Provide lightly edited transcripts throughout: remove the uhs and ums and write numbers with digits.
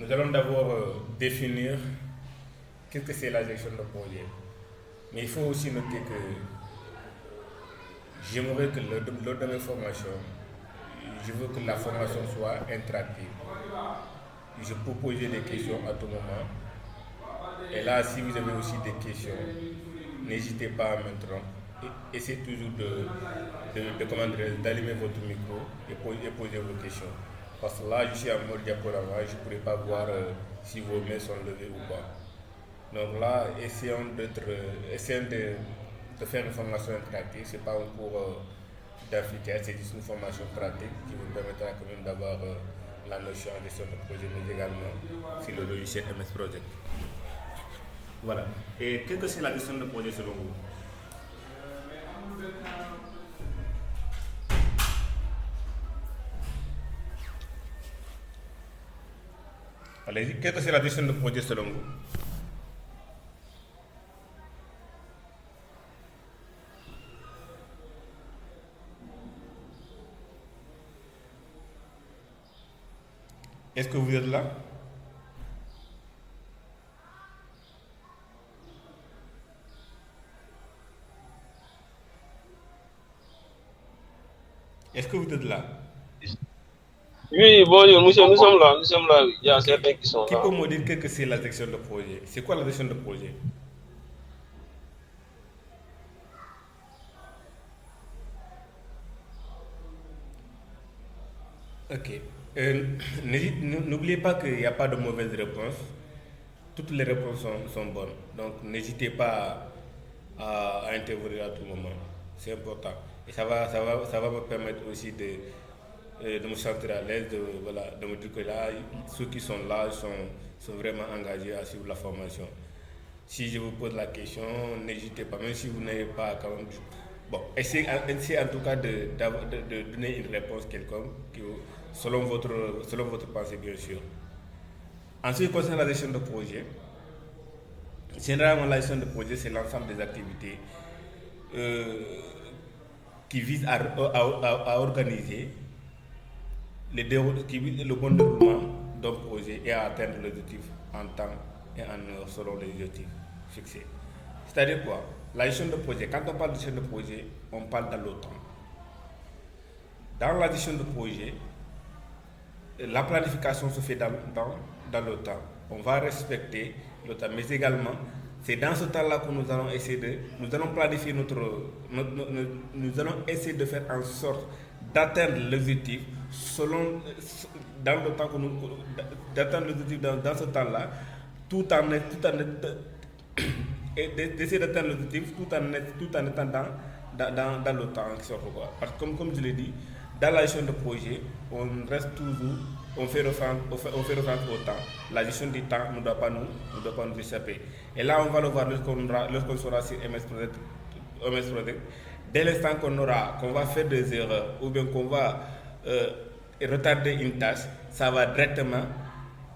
Nous allons d'abord définir qu'est-ce que c'est la gestion de projet. Mais il faut aussi noter que j'aimerais que lors de mes formations, je veux que la formation soit interactive. Je peux poser des questions à tout moment. Et là, si vous avez aussi des questions, n'hésitez pas à m'interrompre. Essayez toujours d'allumer votre micro et poser vos questions. Parce que là, je suis en mode diaporama, je ne pourrais pas voir si vos mains sont levées ou pas. Donc là, essayons de faire une formation interactive. Ce n'est pas un cours d'amphithéâtre, c'est juste une formation pratique qui vous permettra quand même d'avoir la notion de gestion de projet, mais également sur le logiciel MS Project. Voilà. Et qu'est-ce que c'est la gestion de projet selon vous? Allez-y, qu'est-ce que c'est la gestion de projet selon vous? Est-ce que vous êtes là? Est-ce que vous êtes là? Oui, bonjour, nous sommes là, oui. Il y a certains qui sont Qui là. peut me dire que c'est la gestion de projet? C'est quoi la gestion de projet? Ok. N'oubliez pas qu'il n'y a pas de mauvaise réponse. Toutes les réponses sont bonnes. Donc n'hésitez pas à intervenir à tout moment. C'est important. Et ça va me permettre aussi de me sentir à l'aise, de me dire que là, ceux qui sont là sont vraiment engagés à suivre la formation. Si je vous pose la question, n'hésitez pas, même si vous n'avez pas quand même. Bon, essayez en tout cas de donner une réponse quelconque selon votre pensée, bien sûr. En ce qui concerne la gestion de projet, généralement la gestion de projet, c'est l'ensemble des activités qui visent à organiser le bon déroulement d'un projet et à atteindre l'objectif en temps et en heure selon les objectifs fixés. C'est-à-dire quoi? La gestion de projet, quand on parle de gestion de projet, on parle dans le temps. Dans la gestion de projet, la planification se fait dans le temps. On va respecter le temps, mais également, c'est dans ce temps-là que nous allons nous allons planifier nous allons essayer de faire en sorte d'atteindre l'objectif dans le temps d'atteindre l'objectif dans ce temps-là, et d'essayer d'atteindre l'objectif tout en étant dans le temps en sorte quoi. Parce que comme je l'ai dit, dans la gestion de projet, on reste toujours, on fait référence au temps. La gestion du temps ne doit pas nous échapper. Et là, on va le voir lorsqu'on sera sur MS Project. Dès l'instant qu'on va faire des erreurs ou bien qu'on va retarder une tâche, ça va directement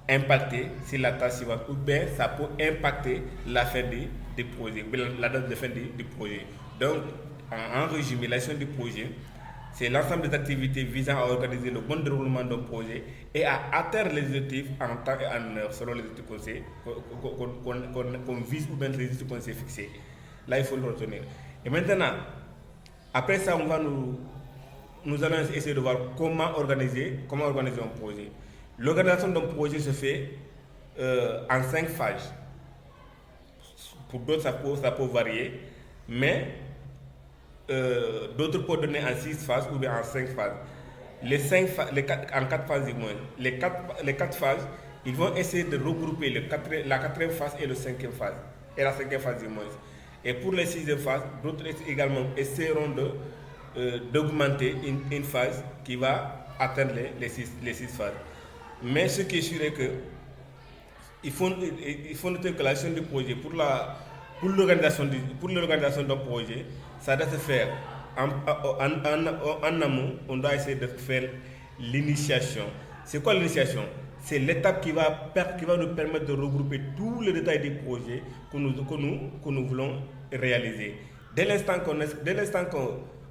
impacter sur la tâche suivante ou bien ça peut impacter la fin du projet, la date de fin du projet. Donc, en résumé, la gestion du projet, c'est l'ensemble des activités visant à organiser le bon déroulement d'un projet et à atteindre les objectifs en temps et en heure selon les objectifs qu'on vise ou bien les objectifs qu'on s'est fixés. Là, il faut le retenir. Et maintenant, après ça, nous allons essayer de voir comment organiser un projet. L'organisation d'un projet se fait en 5 phases. Pour d'autres, ça peut varier, mais d'autres peuvent donner en 6 phases ou bien en 5 phases. En 4 phases du moins. Les 4 phases, ils vont essayer de regrouper la 4e phase et la 5e phase. Et la 5e phase du moins. Et pour les 6e phases, d'autres également essaieront d'augmenter une phase qui va atteindre les 6 phases. Mais ce qui est sûr est que il faut noter que la gestion du projet pour l'organisation d'un projet, ça doit se faire en amont. On doit essayer de faire l'initiation. C'est quoi l'initiation? C'est l'étape qui va nous permettre de regrouper tous les détails du projet que nous voulons réaliser. Dès l'instant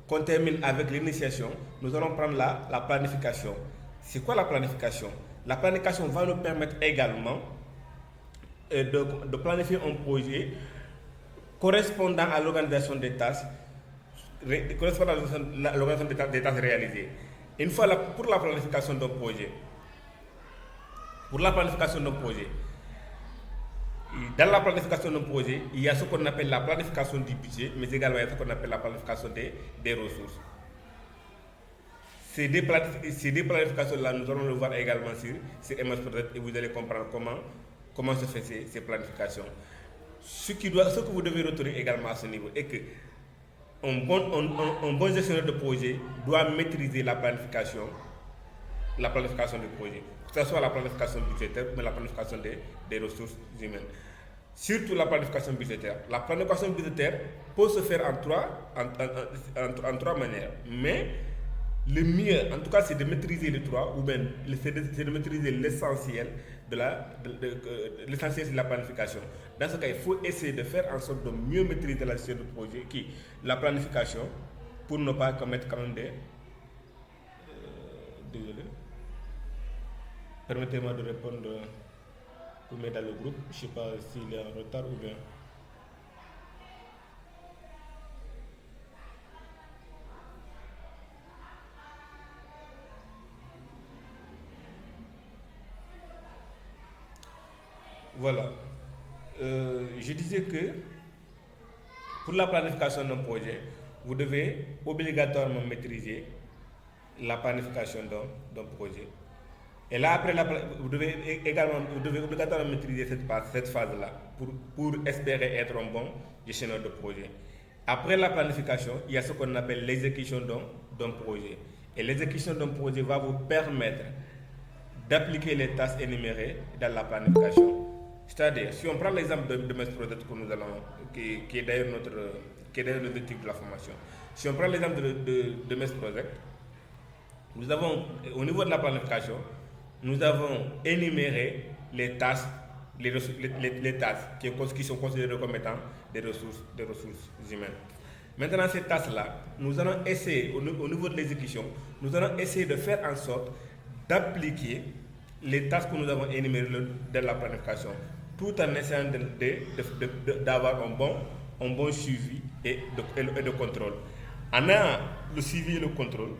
qu'on termine avec l'initiation, nous allons prendre la planification. C'est quoi la planification? La planification va nous permettre également de planifier un projet correspondant à l'organisation des tâches, correspondant à l'organisation des tâches réalisées. Une fois pour la planification d'un projet, pour la planification d'un projet, dans la planification d'un projet, il y a ce qu'on appelle la planification du budget, mais également il y a ce qu'on appelle la planification des ressources. Ces deux planifications-là, nous allons le voir également sur MS Project et vous allez comprendre comment se fait ces planifications. Ce que vous devez retenir également à ce niveau est que un bon gestionnaire de projet doit maîtriser la planification du projet, que ce soit la planification budgétaire ou la planification des ressources humaines. Surtout la planification budgétaire. La planification budgétaire peut se faire en trois manières, mais le mieux, en tout cas, c'est de maîtriser les trois, ou bien c'est de maîtriser l'essentiel de l'essentiel de la planification. Dans ce cas, il faut essayer de faire en sorte de mieux maîtriser la gestion du projet, la planification, pour ne pas commettre quand même désolé. Permettez-moi de répondre pour mettre dans le groupe. Je ne sais pas s'il est en retard ou bien. Voilà. Je disais que pour la planification d'un projet, vous devez obligatoirement maîtriser la planification d'un projet. Et là, après, vous devez obligatoirement maîtriser cette phase-là pour espérer être un bon gestionnaire de projet. Après la planification, il y a ce qu'on appelle l'exécution d'un projet. Et l'exécution d'un projet va vous permettre d'appliquer les tâches énumérées dans la planification. C'est-à-dire, si on prend l'exemple de MS Project qui est d'ailleurs l'objectif de la formation, si on prend l'exemple de MS Project, nous avons, au niveau de la planification, nous avons énuméré les tâches, les tâches qui sont considérées comme étant des ressources humaines. Maintenant, ces tâches-là, nous allons essayer, au niveau de l'exécution, nous allons essayer de faire en sorte d'appliquer les tâches que nous avons énumérées dans la planification, tout en essayant d'avoir un bon suivi et de contrôle. En ayant le suivi et le contrôle,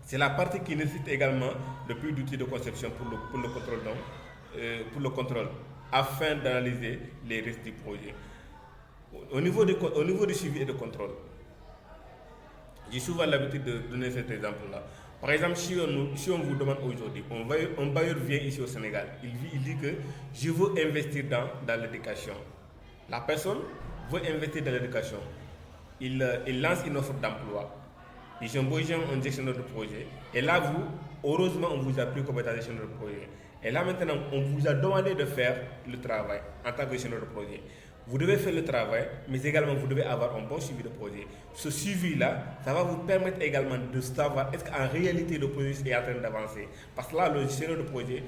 c'est la partie qui nécessite également le plus d'outils de conception pour le contrôle, afin d'analyser les risques du projet. Au niveau du suivi et de contrôle, j'ai souvent l'habitude de donner cet exemple-là. Par exemple, si on vous demande aujourd'hui, un bailleur vient ici au Sénégal, il dit que je veux investir dans l'éducation. La personne veut investir dans l'éducation. Il lance une offre d'emploi. Ils ont besoin d'un gestionnaire de projet. Et là, heureusement, on vous a pris comme état gestionnaire de projet. Et là, maintenant, on vous a demandé de faire le travail en tant que gestionnaire de projet. Vous devez faire le travail, mais également vous devez avoir un bon suivi de projet. Ce suivi-là, ça va vous permettre également de savoir est-ce qu'en réalité le projet est en train d'avancer. Parce que là, le gestionnaire de projet,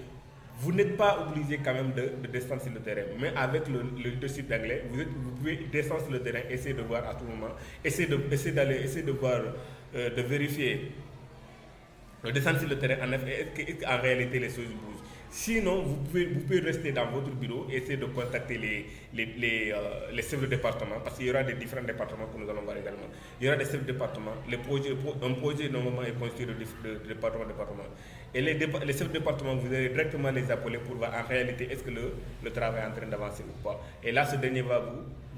vous n'êtes pas obligé quand même de descendre sur le terrain. Mais avec le leadership d'anglais, vous pouvez descendre sur le terrain, essayer de voir à tout moment, essayer de voir, de vérifier, de descendre sur le terrain, est-ce qu'en réalité les choses bougent. Sinon, vous pouvez rester dans votre bureau et essayer de contacter les chefs de département, parce qu'il y aura des différents départements que nous allons voir également. Il y aura des chefs de département. Un projet, normalement, est construit de département en département. Et les chefs de département, vous allez directement les appeler pour voir en réalité est-ce que le travail est en train d'avancer ou pas. Et là, ce dernier va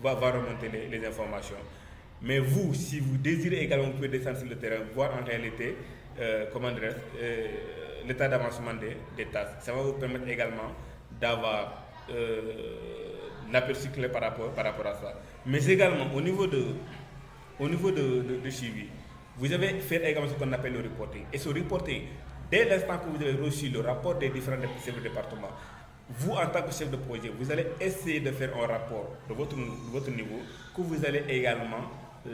remonter les informations. Mais vous, si vous désirez également, vous pouvez descendre sur le terrain, voir en réalité, l'état d'avancement des tâches. Ça va vous permettre également d'avoir l'aperçu clair par rapport à ça. Mais également, au niveau de suivi, vous avez fait également ce qu'on appelle le reporting. Et ce reporting, dès l'instant que vous avez reçu le rapport des différents chefs de département, vous, en tant que chef de projet, vous allez essayer de faire un rapport de votre niveau que vous allez également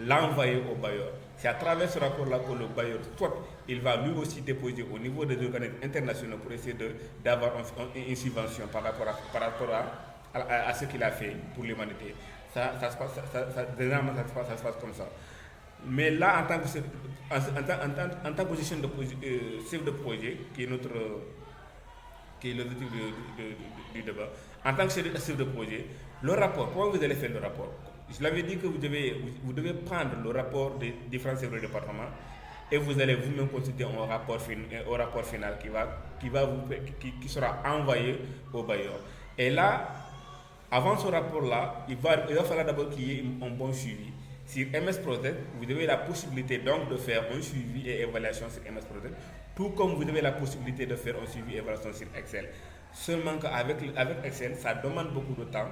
l'envoyer au bailleur. C'est à travers ce rapport-là que le bailleur, soit il va lui aussi déposer au niveau des organismes internationaux pour essayer d'avoir une subvention par rapport à ce qu'il a fait pour l'humanité. Ça se passe comme ça. Mais là, en tant que chef de projet, qui est qui est l'objectif du débat. En tant que chef de projet, le rapport, comment vous allez faire le rapport? Je l'avais dit que vous devez prendre le rapport des différents chefs de département et vous allez vous-même consulter un rapport, au rapport final qui sera envoyé au bailleur. Et là, avant ce rapport-là, il va falloir d'abord qu'il y ait un bon suivi. Sur MS Project, vous avez la possibilité donc de faire un suivi et évaluation sur MS Project, tout comme vous avez la possibilité de faire un suivi et évaluation sur Excel. Seulement qu'avec Excel, ça demande beaucoup de temps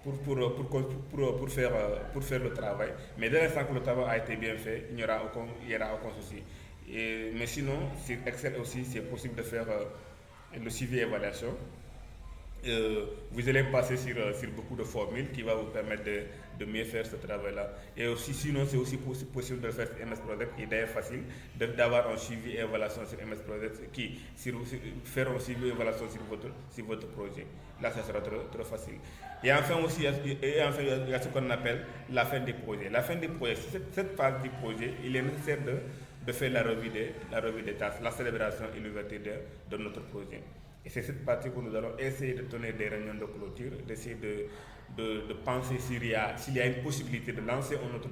pour faire le travail. Mais dès l'instant que le travail a été bien fait, il n'y aura aucun souci. Mais sinon, sur Excel aussi, c'est possible de faire le suivi et évaluation. Vous allez passer sur beaucoup de formules qui va vous permettre de mieux faire ce travail-là. Et aussi, sinon, c'est aussi possible de le faire sur MS Project. Il est d'ailleurs facile d'avoir un suivi et évaluation sur MS Project faire un suivi et évaluation sur votre projet. Là, ça sera trop facile. Et enfin, aussi, il y a ce qu'on appelle la fin du projet. La fin du projet, cette phase du projet, il est nécessaire de faire la revue des tâches, la célébration et l'ouverture de notre projet. Et c'est cette partie que nous allons essayer de tenir des réunions de clôture, d'essayer de penser s'il y a une possibilité de lancer un autre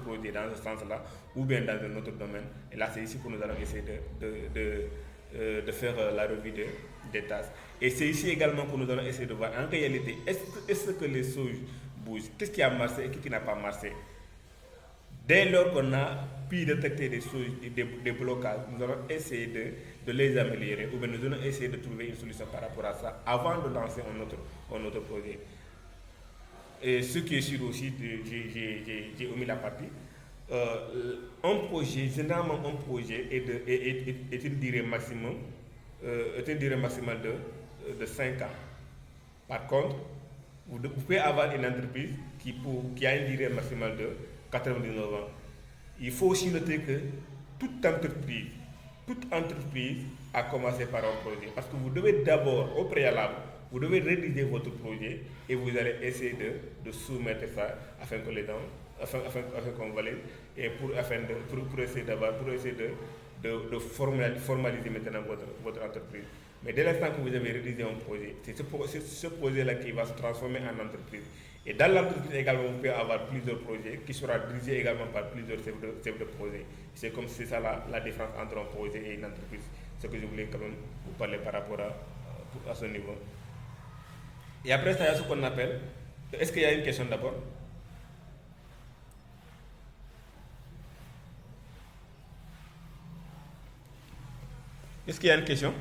projet dans ce sens-là, ou bien dans un autre domaine. Et là, c'est ici que nous allons essayer de faire la revue des tâches. Et c'est ici également que nous allons essayer de voir en réalité, est-ce que les choses bougent? Qu'est-ce qui a marché et qu'est-ce qui n'a pas marché? Dès lors qu'on a pu détecter des blocages, nous allons essayer de les améliorer ou bien nous allons essayer de trouver une solution par rapport à ça avant de lancer un autre projet. Et ce qui est sûr aussi, j'ai omis la partie, généralement un projet est une durée maximale de 5 ans. Par contre, vous pouvez avoir une entreprise qui a une durée maximale de 99 ans. Il faut aussi noter que toute entreprise a commencé par un projet. Parce que vous devez d'abord, au préalable, vous devez rédiger votre projet et vous allez essayer de soumettre ça afin qu'on valide et pour essayer de formaliser maintenant votre entreprise. Mais dès l'instant que vous avez rédigé un projet, c'est ce projet-là qui va se transformer en entreprise. Et dans l'entreprise également, vous pouvez avoir plusieurs projets qui seront dirigés également par plusieurs chefs de projet. C'est comme c'est ça la différence entre un projet et une entreprise. Ce que je voulais quand même vous parler par rapport à ce niveau. Et après ça, il y a ce qu'on appelle. Est-ce qu'il y a une question d'abord? Est-ce qu'il y a une question?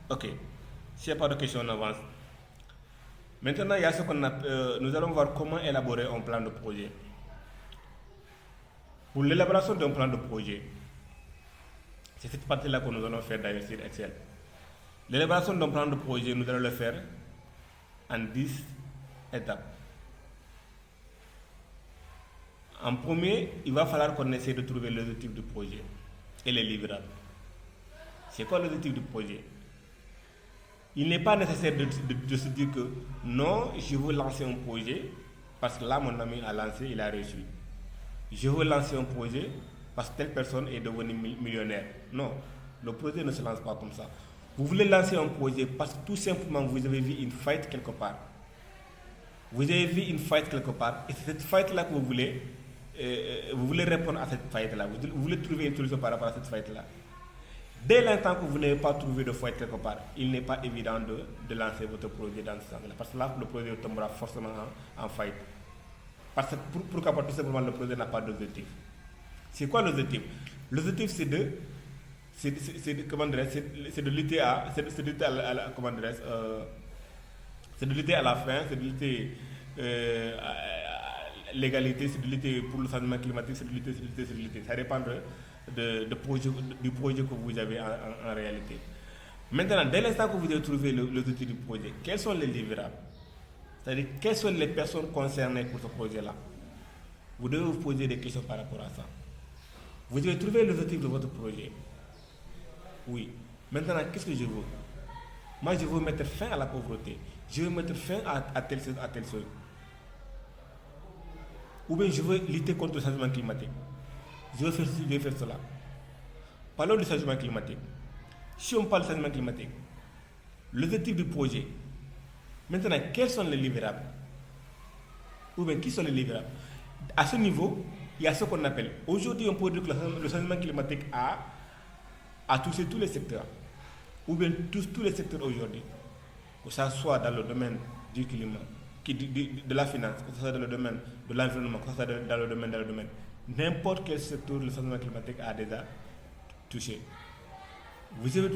Ok. S'il n'y a pas de question, on avance. Maintenant, il y a ce qu'on appelle. Nous allons voir comment élaborer un plan de projet. Pour l'élaboration d'un plan de projet, c'est cette partie-là que nous allons faire d'ailleurs sur Excel. L'élaboration d'un plan de projet, nous allons le faire en 10 étapes. En premier, il va falloir qu'on essaie de trouver l'objectif du projet et les livrables. C'est quoi l'objectif du projet? Il n'est pas nécessaire de se dire que non, je veux lancer un projet parce que là, mon ami a lancé, il a réussi. Je veux lancer un projet parce que telle personne est devenue millionnaire. Non, le projet ne se lance pas comme ça. Vous voulez lancer un projet parce que tout simplement vous avez vu une faillite quelque part. Vous avez vu une faillite quelque part et c'est cette faillite-là que vous voulez répondre à cette faillite-là. Vous voulez trouver une solution par rapport à cette faillite-là. Dès l'instant que vous n'avez pas trouvé de faillite quelque part, il n'est pas évident de lancer votre projet dans ce sens-là. Parce que là, le projet tombera forcément en faillite. Parce que pourquoi pas tout simplement le projet n'a pas d'objectif. C'est quoi l'objectif? L'objectif c'est de lutter à la faim, c'est de lutter à l'égalité, c'est de lutter pour le changement climatique, c'est de lutter. Ça dépend du projet que vous avez en réalité. Maintenant, dès l'instant que vous avez trouvé l'objectif du projet, quels sont les livrables? C'est-à-dire, quelles sont les personnes concernées pour ce projet-là? Vous devez vous poser des questions par rapport à ça. Vous avez trouvé l'objectif de votre projet. Oui. Maintenant, qu'est-ce que je veux? Moi, je veux mettre fin à la pauvreté. Je veux mettre fin à telle chose, à telle chose. Ou bien je veux lutter contre le changement climatique. Je veux faire ceci, je veux faire cela. Parlons du changement climatique. Si on parle du changement climatique, l'objectif du projet, maintenant, quels sont les livrables? Ou bien qui sont les livrables? À ce niveau, il y a ce qu'on appelle, aujourd'hui on peut dire que le changement climatique a touché tous les secteurs, ou bien tous les secteurs aujourd'hui, que ce soit dans le domaine du climat, de la finance, que ce soit dans le domaine de l'environnement, que ce soit dans le domaine, n'importe quel secteur, le changement climatique a déjà touché. Vous avez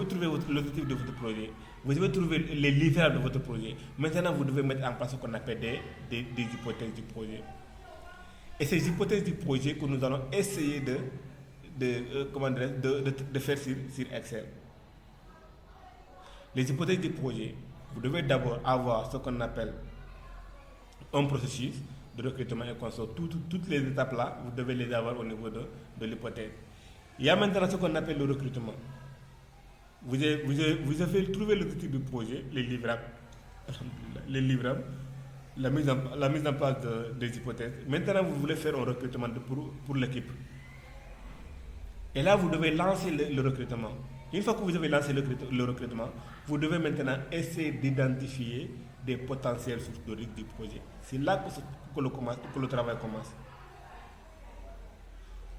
trouvé l'objectif de votre projet, vous avez trouvé les livrables de votre projet. Maintenant, vous devez mettre en place ce qu'on appelle des hypothèses du projet. Et ces hypothèses du projet que nous allons essayer de faire sur Excel. Les hypothèses du projet, vous devez d'abord avoir ce qu'on appelle un processus de recrutement et consort. Toutes les étapes là, vous devez les avoir au niveau de l'hypothèse. Il y a maintenant ce qu'on appelle le recrutement. Vous avez trouvé l'objectif du projet, les livrables, la mise en place des hypothèses. Maintenant, vous voulez faire un recrutement pour l'équipe. Et là, vous devez lancer le recrutement. Une fois que vous avez lancé le recrutement, vous devez maintenant essayer d'identifier des potentiels sources de risque du projet. C'est là que le travail commence.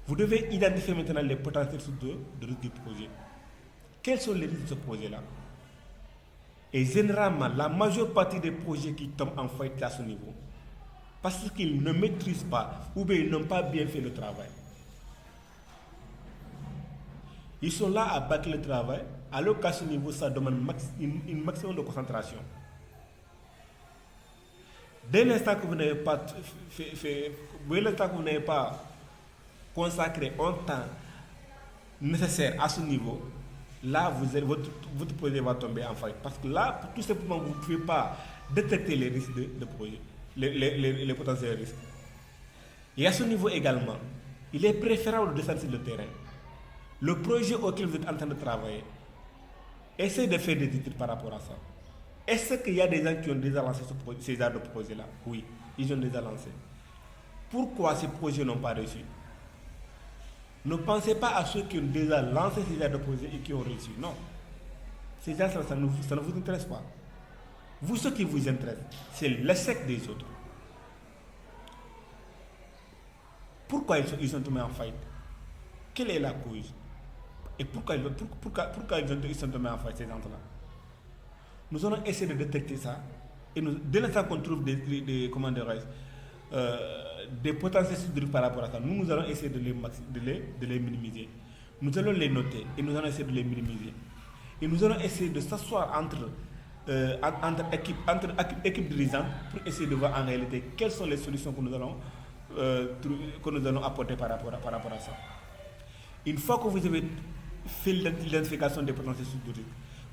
Vous devez identifier maintenant les potentiels sources de risque du projet. Quels sont les risques de ce projet-là? Et généralement, la majeure partie des projets qui tombent en faillite à ce niveau, parce qu'ils ne maîtrisent pas ou bien ils n'ont pas bien fait le travail. Ils sont là à bâcler le travail, alors qu'à ce niveau, ça demande une maximum de concentration. Dès l'instant que vous n'avez pas consacré un temps nécessaire à ce niveau, là, votre projet va tomber en faillite. Parce que là, tout simplement, vous ne pouvez pas détecter les risques de projet, les potentiels risques. Et à ce niveau également, il est préférable de descendre sur le terrain. Le projet auquel vous êtes en train de travailler, essayez de faire des études par rapport à ça. Est-ce qu'il y a des gens qui ont déjà lancé ces genres de projets-là? Oui, ils ont déjà lancé. Pourquoi ces projets n'ont pas réussi? Ne pensez pas à ceux qui ont déjà lancé ces genres de projets et qui ont réussi. Non. Ces gens, ça ne vous intéresse pas. Vous, ce qui vous intéresse, c'est l'échec des autres. Pourquoi ils sont tombés en faillite? Quelle est la cause? Et pourquoi ils sont tombés en faillite, ces gens-là? Nous allons essayer de détecter ça. Et dès l'instant qu'on trouve des potentiels sources par rapport à ça, nous allons essayer de les minimiser. Nous allons les noter et nous allons essayer de les minimiser. Et nous allons essayer de s'asseoir entre équipes dirigeantes pour essayer de voir en réalité quelles sont les solutions que nous allons apporter par rapport à ça. Une fois que vous avez fait l'identification des potentiels sources,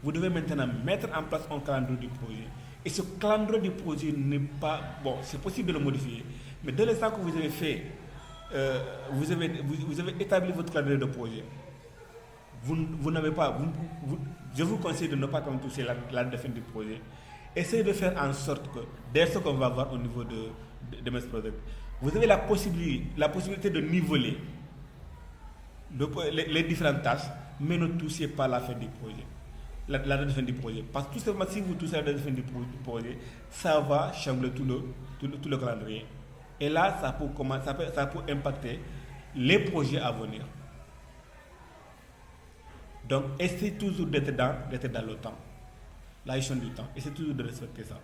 vous devez maintenant mettre en place un calendrier du projet. Et ce calendrier du projet n'est pas... Bon, c'est possible de le modifier, mais dès l'instant que vous avez fait... vous avez établi votre calendrier de projet, vous n'avez pas... je vous conseille de ne pas toucher la définition du projet. Essayez de faire en sorte que, dès ce qu'on va voir au niveau de mes projets, vous avez la possibilité de niveler les différentes tâches, mais ne touchez pas la fin du projet. La fin du projet. Parce que tout simplement, si vous touchez à la fin du projet, ça va chambrer tout le calendrier. Et là, ça peut impacter les projets à venir. Donc, essayez toujours d'être dans le temps. La gestion du temps. Essayez toujours de respecter ça.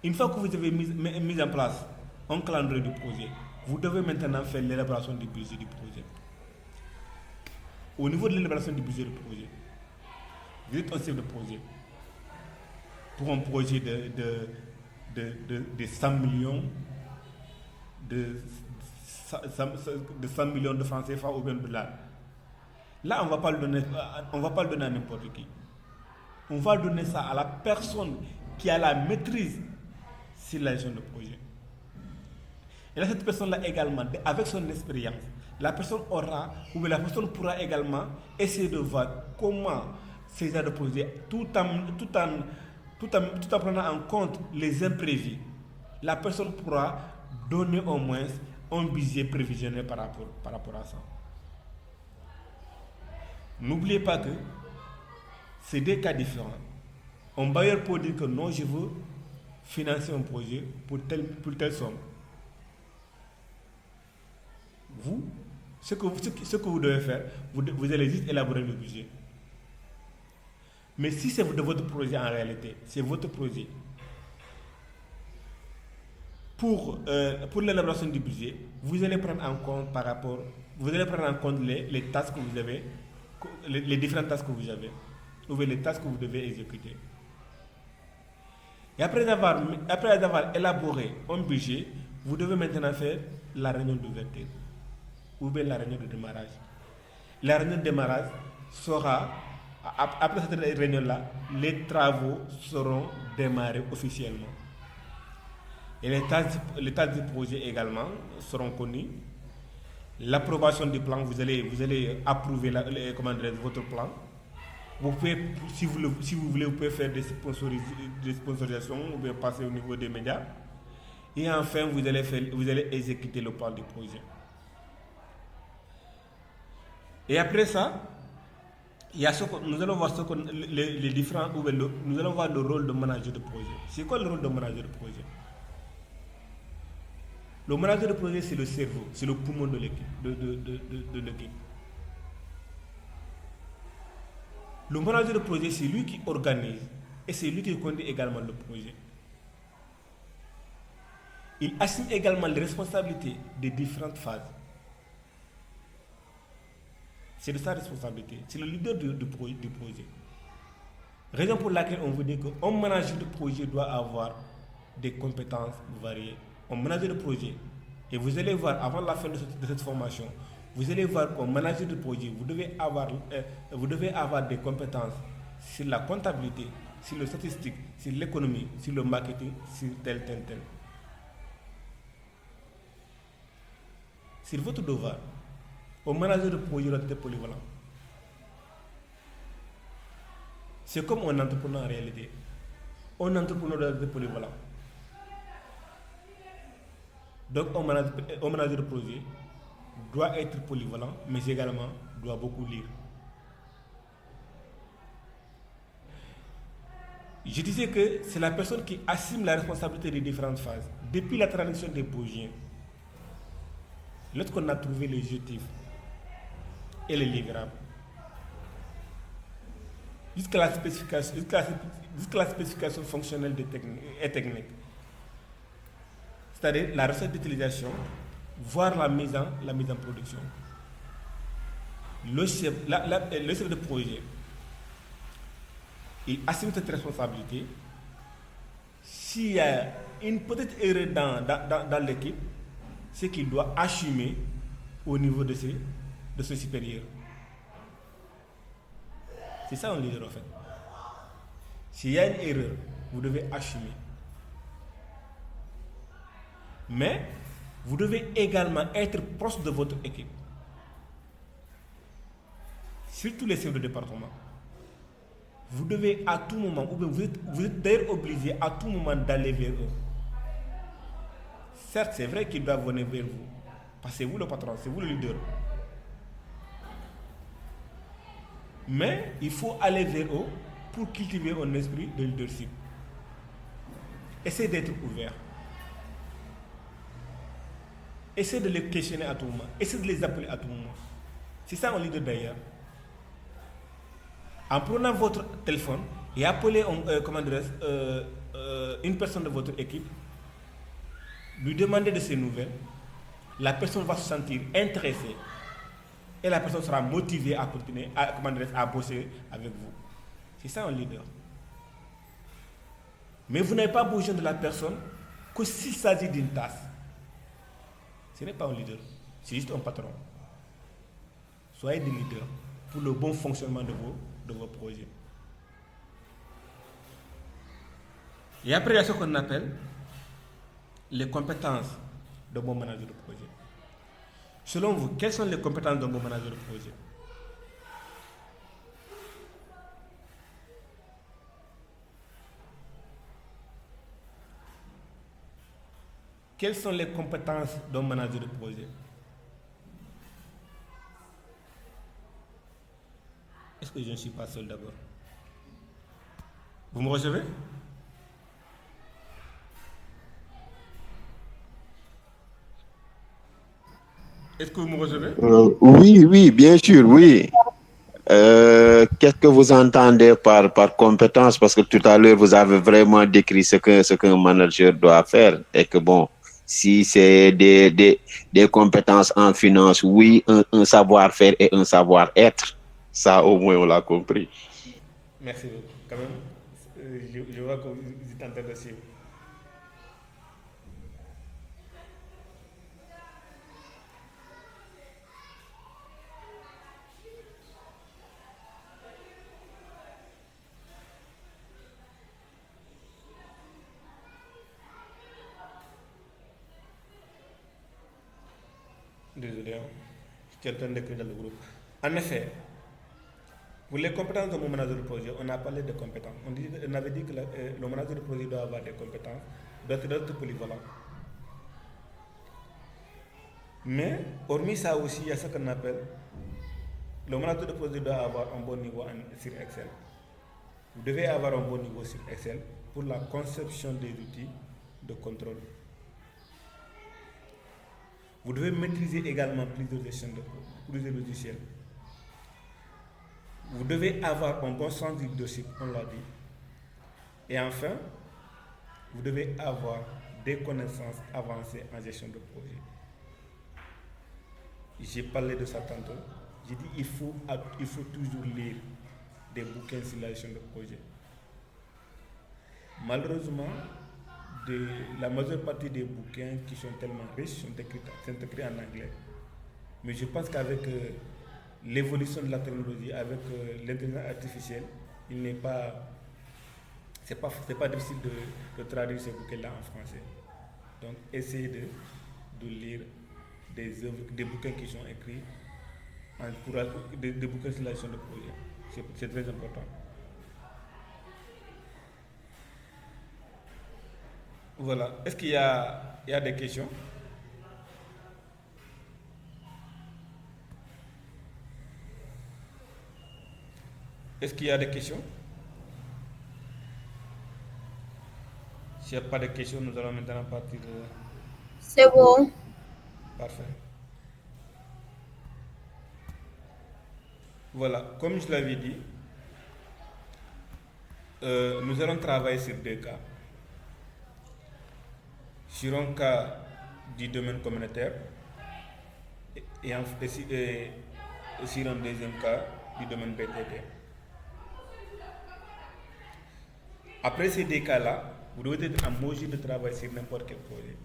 Une fois que vous avez mis en place un calendrier du projet, vous devez maintenant faire l'élaboration du budget du projet. Au niveau de l'élaboration du budget du projet, vous êtes un chef de projet. Pour un projet de 100 millions, de 100 millions de francs CFA ou bien de dollars. Là, on ne va pas le donner à n'importe qui. On va donner ça à la personne qui a la maîtrise sur la gestion de projet. Et là, cette personne-là également, avec son expérience, la personne pourra également essayer de voir comment ces genres de projets, tout en prenant en compte les imprévus, la personne pourra donner au moins un budget prévisionnel par rapport à ça. N'oubliez pas que c'est deux cas différents. Un bailleur peut dire que non, je veux financer un projet pour telle somme. Vous, ce que vous devez faire, vous allez juste élaborer le budget. Mais si c'est de votre projet en réalité, c'est votre projet. Pour l'élaboration du budget, vous allez prendre en compte les tâches que vous avez, les différentes tâches que vous avez, ou les tâches que vous devez exécuter. Et après avoir élaboré un budget, vous devez maintenant faire la réunion d'ouverture ou bien la réunion de démarrage. La réunion de démarrage sera, après cette réunion-là, les travaux seront démarrés officiellement. Et les tâches du projet également seront connues. L'approbation du plan, vous allez approuver votre plan. Vous pouvez, si vous voulez, vous pouvez faire des sponsorisations ou bien passer au niveau des médias. Et enfin, vous allez exécuter le plan du projet. Et après ça, nous allons voir les différents, nous allons voir le rôle de manager de projet. C'est quoi le rôle de manager de projet? Le manager de projet, c'est le cerveau, c'est le poumon de l'équipe. Le manager de projet, c'est lui qui organise et c'est lui qui conduit également le projet. Il assume également les responsabilités des différentes phases. C'est de sa responsabilité. C'est le leader du projet. Raison pour laquelle on vous dit qu'un manager de projet doit avoir des compétences variées. Un manager de projet, et vous allez voir avant la fin de cette formation, vous allez voir qu'un manager de projet, vous devez avoir des compétences sur la comptabilité, sur le statistique, sur l'économie, sur le marketing, sur tel. C'est votre devoir. Un manager de projet doit être polyvalent. C'est comme un entrepreneur en réalité. Un entrepreneur doit être polyvalent. Donc un manager de projet doit être polyvalent, mais également doit beaucoup lire. Je disais que c'est la personne qui assume la responsabilité des différentes phases. Depuis la traduction des projets, lorsqu'on a trouvé les objectifs et les livrables, jusqu'à la spécification fonctionnelle et technique, c'est-à-dire la recette d'utilisation, voire la mise en production. Le chef de projet, il assume cette responsabilité. S'il y a une petite erreur dans l'équipe, c'est qu'il doit assumer au niveau de ses supérieurs. C'est ça un leader en fait. S'il y a une erreur, vous devez assumer. Mais vous devez également être proche de votre équipe. Surtout les chefs de département. Vous devez à tout moment, ou bien vous êtes d'ailleurs obligé à tout moment d'aller vers eux. Certes, c'est vrai qu'ils doivent venir vers vous. Parce que c'est vous le patron, c'est vous le leader. Mais il faut aller vers eux pour cultiver un esprit de leadership. Essayez d'être ouvert. Essayez de les questionner à tout moment. Essayez de les appeler à tout moment. C'est ça un leader d'ailleurs. En prenant votre téléphone et appelez une personne de votre équipe, lui demander de ses nouvelles, la personne va se sentir intéressée et la personne sera motivée à continuer à bosser avec vous. C'est ça un leader. Mais vous n'avez pas besoin de la personne que s'il s'agit d'une tâche. Ce n'est pas un leader, c'est juste un patron. Soyez des leaders pour le bon fonctionnement de vos projets. Et après, il y a ce qu'on appelle les compétences d'un bon manager de projet. Selon vous, quelles sont les compétences d'un bon manager de projet? Quelles sont les compétences d'un manager de projet? que je ne suis pas seul d'abord? Vous me recevez? Est-ce que vous me recevez? Oui, bien sûr, oui. Qu'est-ce que vous entendez par compétence? Parce que tout à l'heure, vous avez vraiment décrit ce qu'un manager doit faire. Et que bon, si c'est des compétences en finance, oui, un savoir-faire et un savoir-être. Ça, au moins, on l'a compris. Merci beaucoup. Quand même, je vois que vous êtes en train de suivre. Désolé, hein. Je suis en train d'écrire dans le groupe. En effet, pour les compétences de mon manager de projet, on a parlé de compétences. On avait dit que le manager de projet doit avoir des compétences, doit être polyvalent. Mais, hormis ça aussi, il y a ce qu'on appelle le manager de projet doit avoir un bon niveau sur Excel. Vous devez avoir un bon niveau sur Excel pour la conception des outils de contrôle. Vous devez maîtriser également plusieurs logiciels. Vous devez avoir un bon sens du leadership, on l'a dit. Et enfin, vous devez avoir des connaissances avancées en gestion de projet. J'ai parlé de ça tantôt. J'ai dit il faut toujours lire des bouquins sur la gestion de projet. Malheureusement, la majeure partie des bouquins qui sont tellement riches sont écrits en anglais. Mais je pense qu'avec l'évolution de la technologie, avec l'intelligence artificielle, c'est pas difficile de traduire ces bouquins-là en français. Donc, essayez de lire des bouquins qui sont écrits des bouquins sur la gestion de projet. C'est très important. Voilà. Est-ce qu'il y a des questions? Est-ce qu'il y a des questions? S'il n'y a pas de questions, nous allons maintenant partir de... C'est bon. Parfait. Voilà, comme je l'avais dit, nous allons travailler sur deux cas. Sur un cas du domaine communautaire et sur un deuxième cas du domaine BTP. Après ces deux cas-là, vous devez être en mesure de travailler sur n'importe quel projet.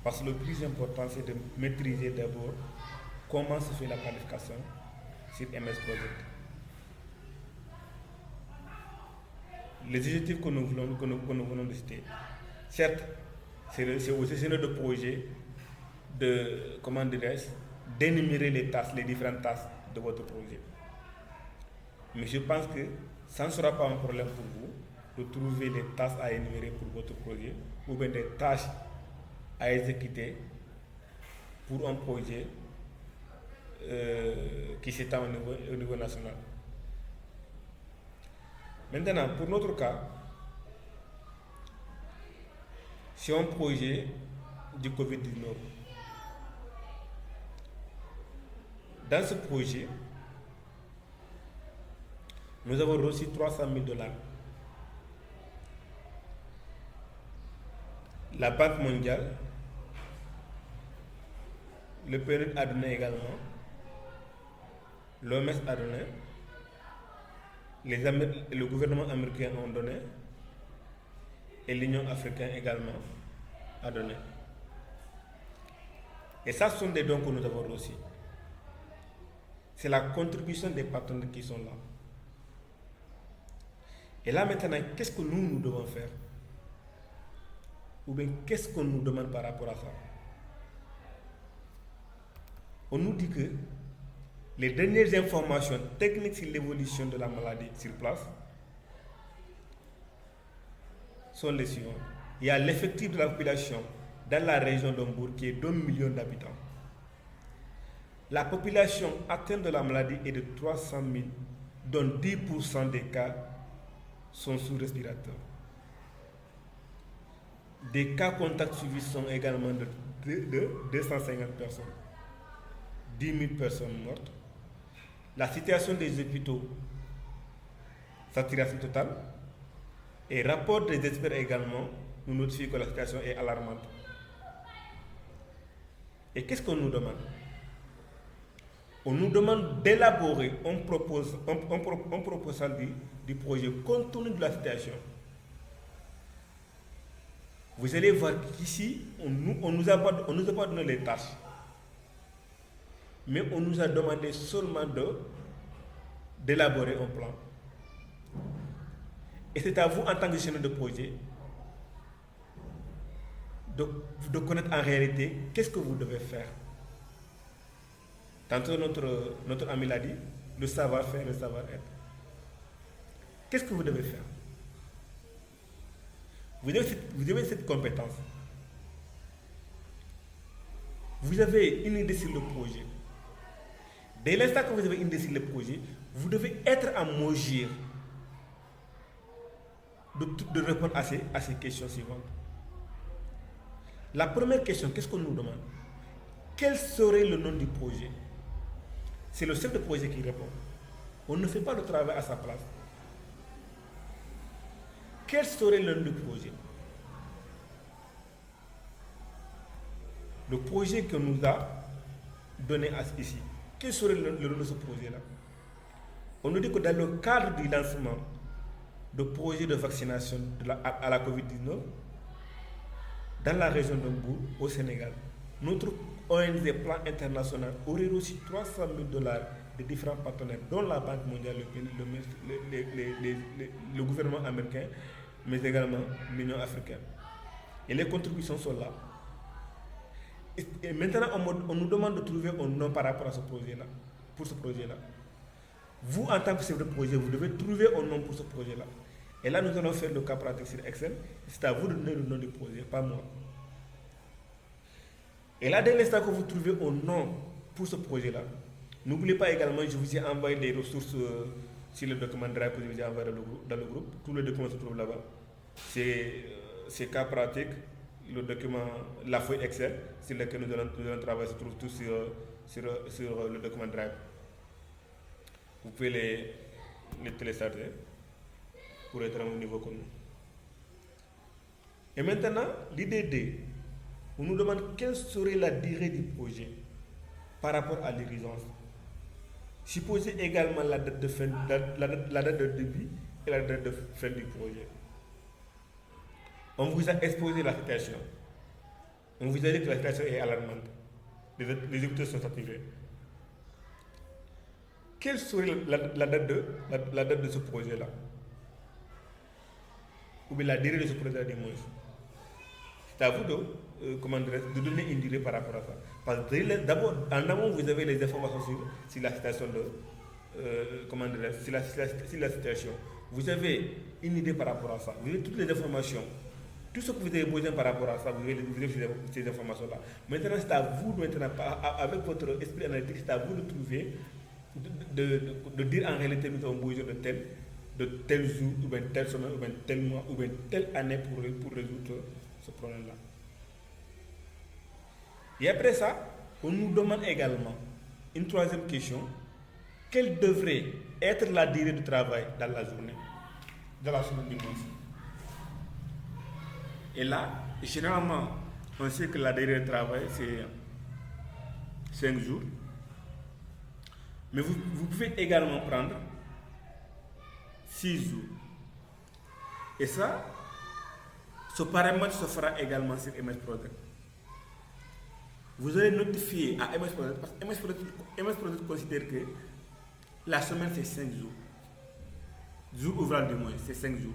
Parce que le plus important, c'est de maîtriser d'abord comment se fait la planification sur MS Project. Les objectifs que nous venons de citer, certes, c'est aussi de projet d'énumérer les tâches, les différentes tâches de votre projet. Mais je pense que ça ne sera pas un problème pour vous de trouver les tâches à énumérer pour votre projet ou bien des tâches à exécuter pour un projet qui s'étend au niveau national. Maintenant, pour notre cas, c'est un projet du Covid-19. Dans ce projet, nous avons reçu $300,000. La Banque mondiale, le PNUD a donné également, l'OMS a donné, le gouvernement américain a donné et l'Union africaine également a donné. Et ça, ce sont des dons que nous avons reçus. C'est la contribution des partenaires qui sont là. Et là maintenant, qu'est-ce que nous devons faire? Ou bien qu'est-ce qu'on nous demande par rapport à ça? On nous dit que les dernières informations techniques sur l'évolution de la maladie sur place sont les suivantes. Il y a l'effectif de la population dans la région d'Hambourg qui est d'1 million d'habitants. La population atteinte de la maladie est de 300 000, dont 10% des cas sont sous respirateur. Des cas contacts suivis sont également de 250 personnes, 10 000 personnes mortes. La situation des hôpitaux, saturation totale, et rapport des experts également nous notifie que la situation est alarmante. Et qu'est-ce qu'on nous demande? On nous demande d'élaborer un proposal du projet compte tenu de la situation. Vous allez voir qu'ici, on nous a pas donné les tâches. Mais on nous a demandé seulement d'élaborer un plan. Et c'est à vous, en tant que gestionnaire de projet, de connaître en réalité qu'est-ce que vous devez faire. Tantôt notre ami l'a dit, le savoir-faire, le savoir-être. Qu'est-ce que vous devez faire? Vous avez cette compétence. Vous avez une idée sur le projet. Dès l'instant que vous avez une idée sur le projet, vous devez être en mesure de répondre à ces questions suivantes. La première question, qu'est-ce qu'on nous demande? Quel serait le nom du projet? C'est le chef de projet qui répond. On ne fait pas le travail à sa place. Quel serait le nom du projet? Le projet que nous a donné ici. Quel serait le nom de ce projet-là? On nous dit que dans le cadre du lancement de projets de vaccination à la COVID-19, dans la région de Mbour, au Sénégal, notre ONG Plan International aurait reçu 300 000 $ de différents partenaires, dont la Banque mondiale, le gouvernement américain, mais également l'Union africaine. Et les contributions sont là. Et maintenant, on nous demande de trouver un nom par rapport à ce projet-là, pour ce projet-là. Vous, en tant que chef de projet, vous devez trouver un nom pour ce projet-là. Et là, nous allons faire le cas pratique sur Excel. C'est à vous de donner le nom du projet, pas moi. Et là, dès l'instant que vous trouvez un nom pour ce projet-là, n'oubliez pas également, je vous ai envoyé des ressources sur le document Drive que je vous ai envoyé dans le groupe. Tous les documents se trouvent là-bas. C'est cas pratique, le document, la feuille Excel, sur laquelle nous allons travailler, se trouve tout sur le document Drive. Vous pouvez les télécharger pour être au niveau comme nous. Et maintenant, l'IDD, on nous demande quelle serait la durée du projet par rapport à l'urgence. Supposez également la date de fin, la date de début et la date de fin du projet. On vous a exposé la situation. On vous a dit que la situation est alarmante. Les écouteurs sont saturés. Quelle serait la date de ce projet-là? Ou bien la durée de ce projet-là des mois? C'est à vous de donner une durée par rapport à ça. Parce que d'abord, en amont, vous avez les informations sur la situation sur la situation. Vous avez une idée par rapport à ça. Vous avez toutes les informations. Tout ce que vous avez besoin par rapport à ça, vous avez ces informations-là. Maintenant, c'est à vous, avec votre esprit analytique, c'est à vous de trouver, de dire en réalité, nous avons besoin de tel jour, ou bien telle semaine, ou bien tel mois, ou bien telle année pour résoudre ce problème-là. Et après ça, on nous demande également une troisième question. Quelle devrait être la durée de travail dans la journée, dans la semaine du mois? Et là, généralement, on sait que la durée de travail, c'est 5 jours. Mais vous pouvez également prendre 6 jours. Et ça, ce paramètre se fera également sur MS Project. Vous allez notifier à MS Project, parce que MS Project considère que la semaine c'est 5 jours. Jour ouvrable du mois, c'est 5 jours.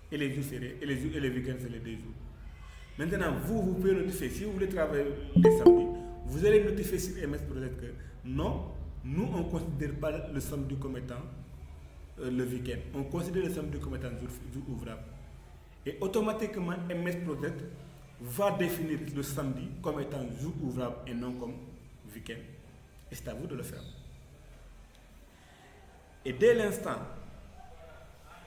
Et les jours fériés, et les week-ends, c'est les 2 jours. Maintenant, vous pouvez notifier, si vous voulez travailler les samedis, vous allez notifier sur MS Project que non, nous on ne considère pas le samedi comme étant le week-end. On considère le samedi comme étant jour ouvrable. Et automatiquement, MS Project va définir le samedi comme étant jour ouvrable et non comme week-end. Et c'est à vous de le faire. Et dès l'instant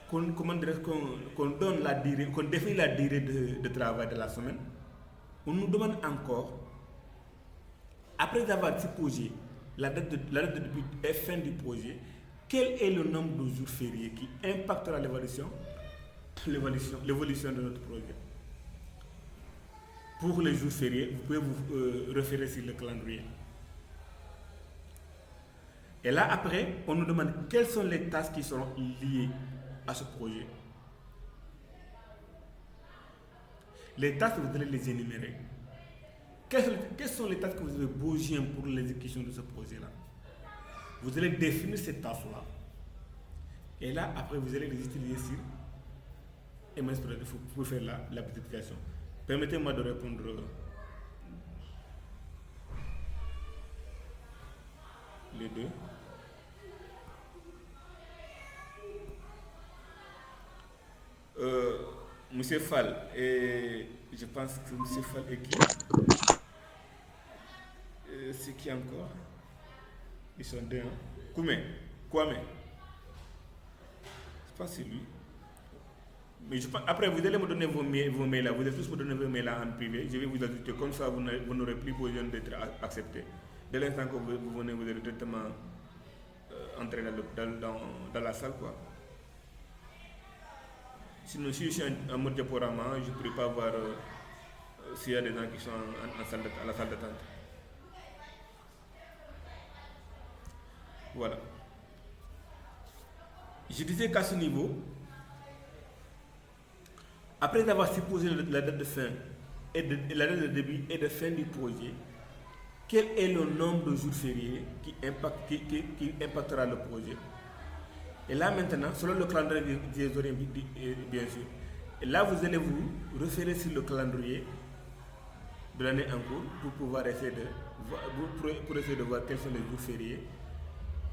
qu'on donne la durée, qu'on définit la durée de travail de la semaine, on nous demande encore, après avoir supposé la date de début et fin du projet, quel est le nombre de jours fériés qui impactera l'évolution de notre projet. Pour les jours fériés, vous pouvez vous référer sur le calendrier. Et là, après, on nous demande quelles sont les tâches qui seront liées à ce projet. Les tâches, vous allez les énumérer. Quelles sont les tâches que vous avez besoin pour l'exécution de ce projet-là? Vous allez définir ces tâches-là. Et là, après, vous allez les utiliser sur MS Project pour faire la multiplication. Permettez-moi de répondre. Les deux. Monsieur Fall, et je pense que Monsieur Fall est qui? C'est qui encore? Ils sont deux. Kwame. Je pense que c'est lui. Mais après, vous allez me donner vos mails là. Vous allez tous me donner vos mails là en privé. Je vais vous ajouter. Comme ça, vous n'aurez plus besoin d'être accepté. Dès l'instant que vous venez, vous allez directement entrer dans la salle, quoi. Sinon, si je suis en mode diaporama, je ne pourrais pas voir s'il y a des gens qui sont à la salle d'attente. Voilà. Je disais qu'à ce niveau, après avoir supposé la date de fin et la date de début et de fin du projet, quel est le nombre de jours fériés qui impactera le projet? Et là maintenant, selon le calendrier des Olympiques, bien sûr, et là vous allez vous référer sur le calendrier de l'année en cours pour pouvoir essayer de voir quels sont les jours fériés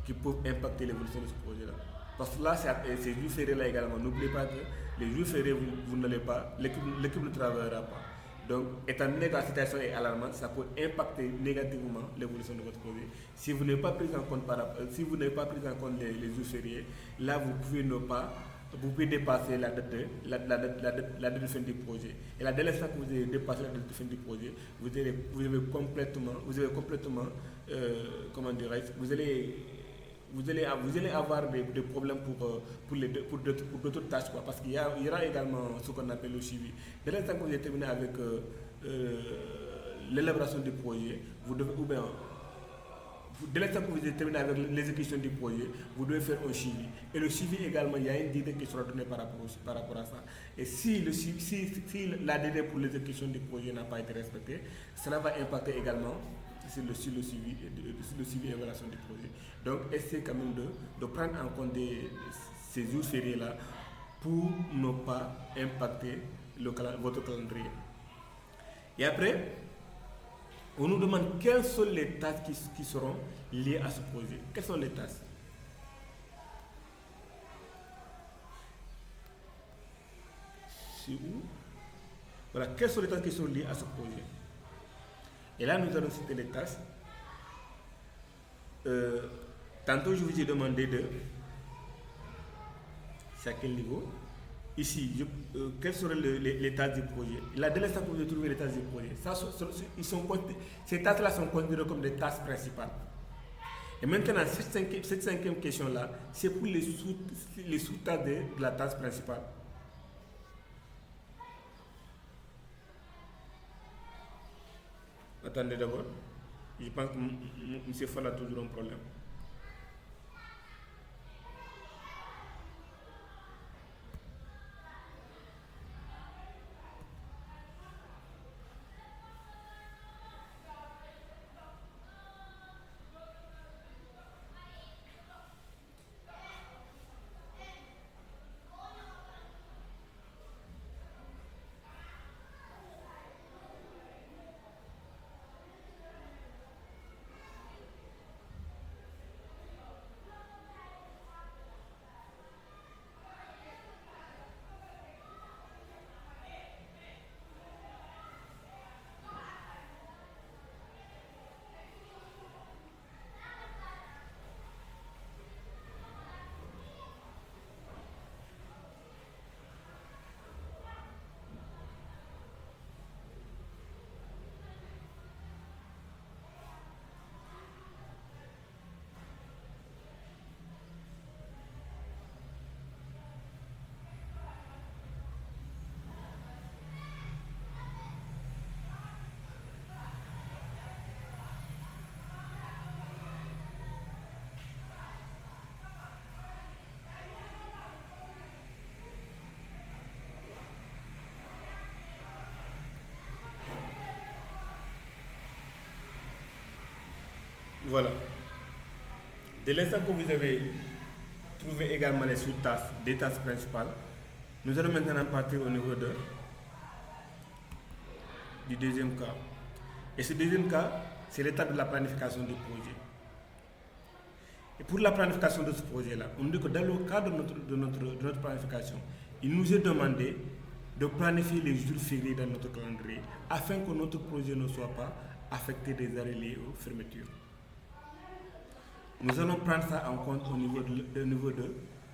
qui peuvent impacter l'évolution de ce projet-là. Parce que là, ces jours fériés-là également, n'oubliez pas que les jours fériés, vous n'allez pas, l'équipe ne travaillera pas. Donc, étant donné que la situation est alarmante, ça peut impacter négativement l'évolution de votre projet. Si vous n'avez pas pris en compte, les jours fériés, là, vous pouvez dépasser la date de fin du projet. Et là, dès l'instant que vous avez dépassé la date de fin du projet, vous avez complètement, vous allez avoir des problèmes pour d'autres tâches, quoi, parce qu'il y aura également ce qu'on appelle le suivi. Dès l'instant que vous avez terminé avec l'élaboration du projet, dès l'instant que vous avez terminé avec l'exécution du projet, vous devez faire un suivi. Et le suivi également, il y a une délai qui sera donnée par rapport à ça. Et si la délai pour l'exécution du projet n'a pas été respectée, cela va impacter également sur le suivi et l'évaluation du projet. Donc, essayez quand même de prendre en compte ces jours fériés-là pour ne pas impacter votre calendrier. Et après, on nous demande quelles sont les tâches qui seront liées à ce projet. Quelles sont les tâches? C'est où? Voilà, quelles sont les tâches qui sont liées à ce projet? Et là, nous allons citer les tâches. Tantôt, je vous ai demandé c'est à quel niveau? Ici, quelles seraient les tâches du projet? Là, dès l'instant que vous avez trouvé les tâches du projet, ces tâches-là sont considérées comme des tâches principales. Et maintenant, cette cinquième question-là, c'est pour les sous-tâches de la tâche principale. Attendez d'abord. Je pense que M. Fall a toujours un problème. Voilà. Dès l'instant que vous avez trouvé également les sous-tâches des tâches principales, nous allons maintenant partir au niveau du deuxième cas. Et ce deuxième cas, c'est l'étape de la planification du projet. Et pour la planification de ce projet-là, on dit que dans le cadre de notre planification, il nous est demandé de planifier les jours fériés dans notre calendrier afin que notre projet ne soit pas affecté des arrêts liés aux fermetures. Nous allons prendre ça en compte au niveau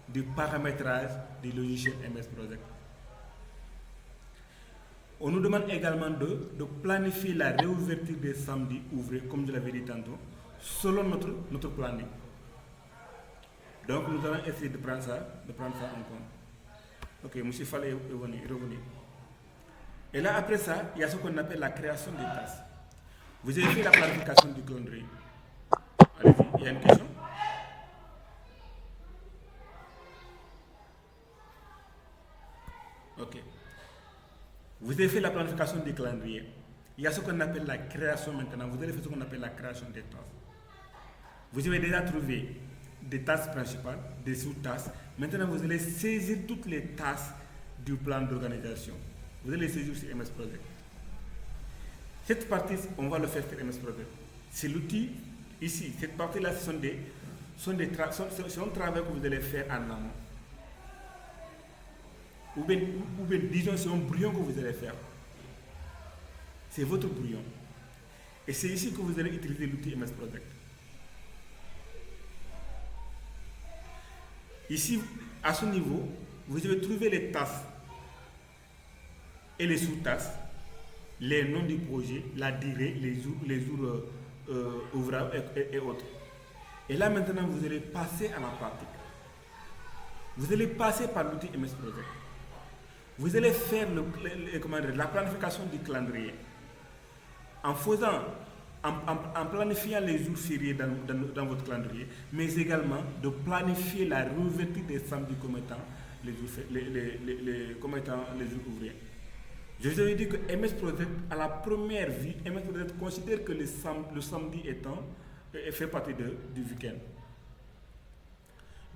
du paramétrage du logiciel MS Project. On nous demande également de planifier la réouverture des samedis ouvrés, comme je l'avais dit tantôt, selon notre planning. Donc nous allons essayer de prendre ça en compte. Ok, M. Fall est revenu. Et là, après ça, il y a ce qu'on appelle la création des tâches. Vous avez fait la planification du calendrier. Allez-y, il y a une question? Ok. Vous avez fait la planification du calendrier. Il y a ce qu'on appelle la création maintenant. Vous allez faire ce qu'on appelle la création des tâches. Vous avez déjà trouvé des tâches principales, des sous-tâches. Maintenant, vous allez saisir toutes les tâches du plan d'organisation. Vous allez les saisir sur MS Project. Cette partie, on va le faire sur MS Project. C'est l'outil ici. Cette partie-là, c'est un travail que vous allez faire en amont. Ou bien disons, c'est un brouillon que vous allez faire. C'est votre brouillon. Et c'est ici que vous allez utiliser l'outil MS Project. Ici, à ce niveau, vous avez trouvé les tâches et les sous-tâches, les noms du projet, la durée, les jours ouvrables et autres. Et là maintenant, vous allez passer à la pratique. Vous allez passer par l'outil MS Project. Vous allez faire la planification du calendrier en planifiant les jours fériés dans votre calendrier, mais également de planifier la réouverture des samedis comme étant les jours ouvrés. Je vous avais dit que MS Project, à la première vue, MS Project considère que le samedi fait partie du week-end.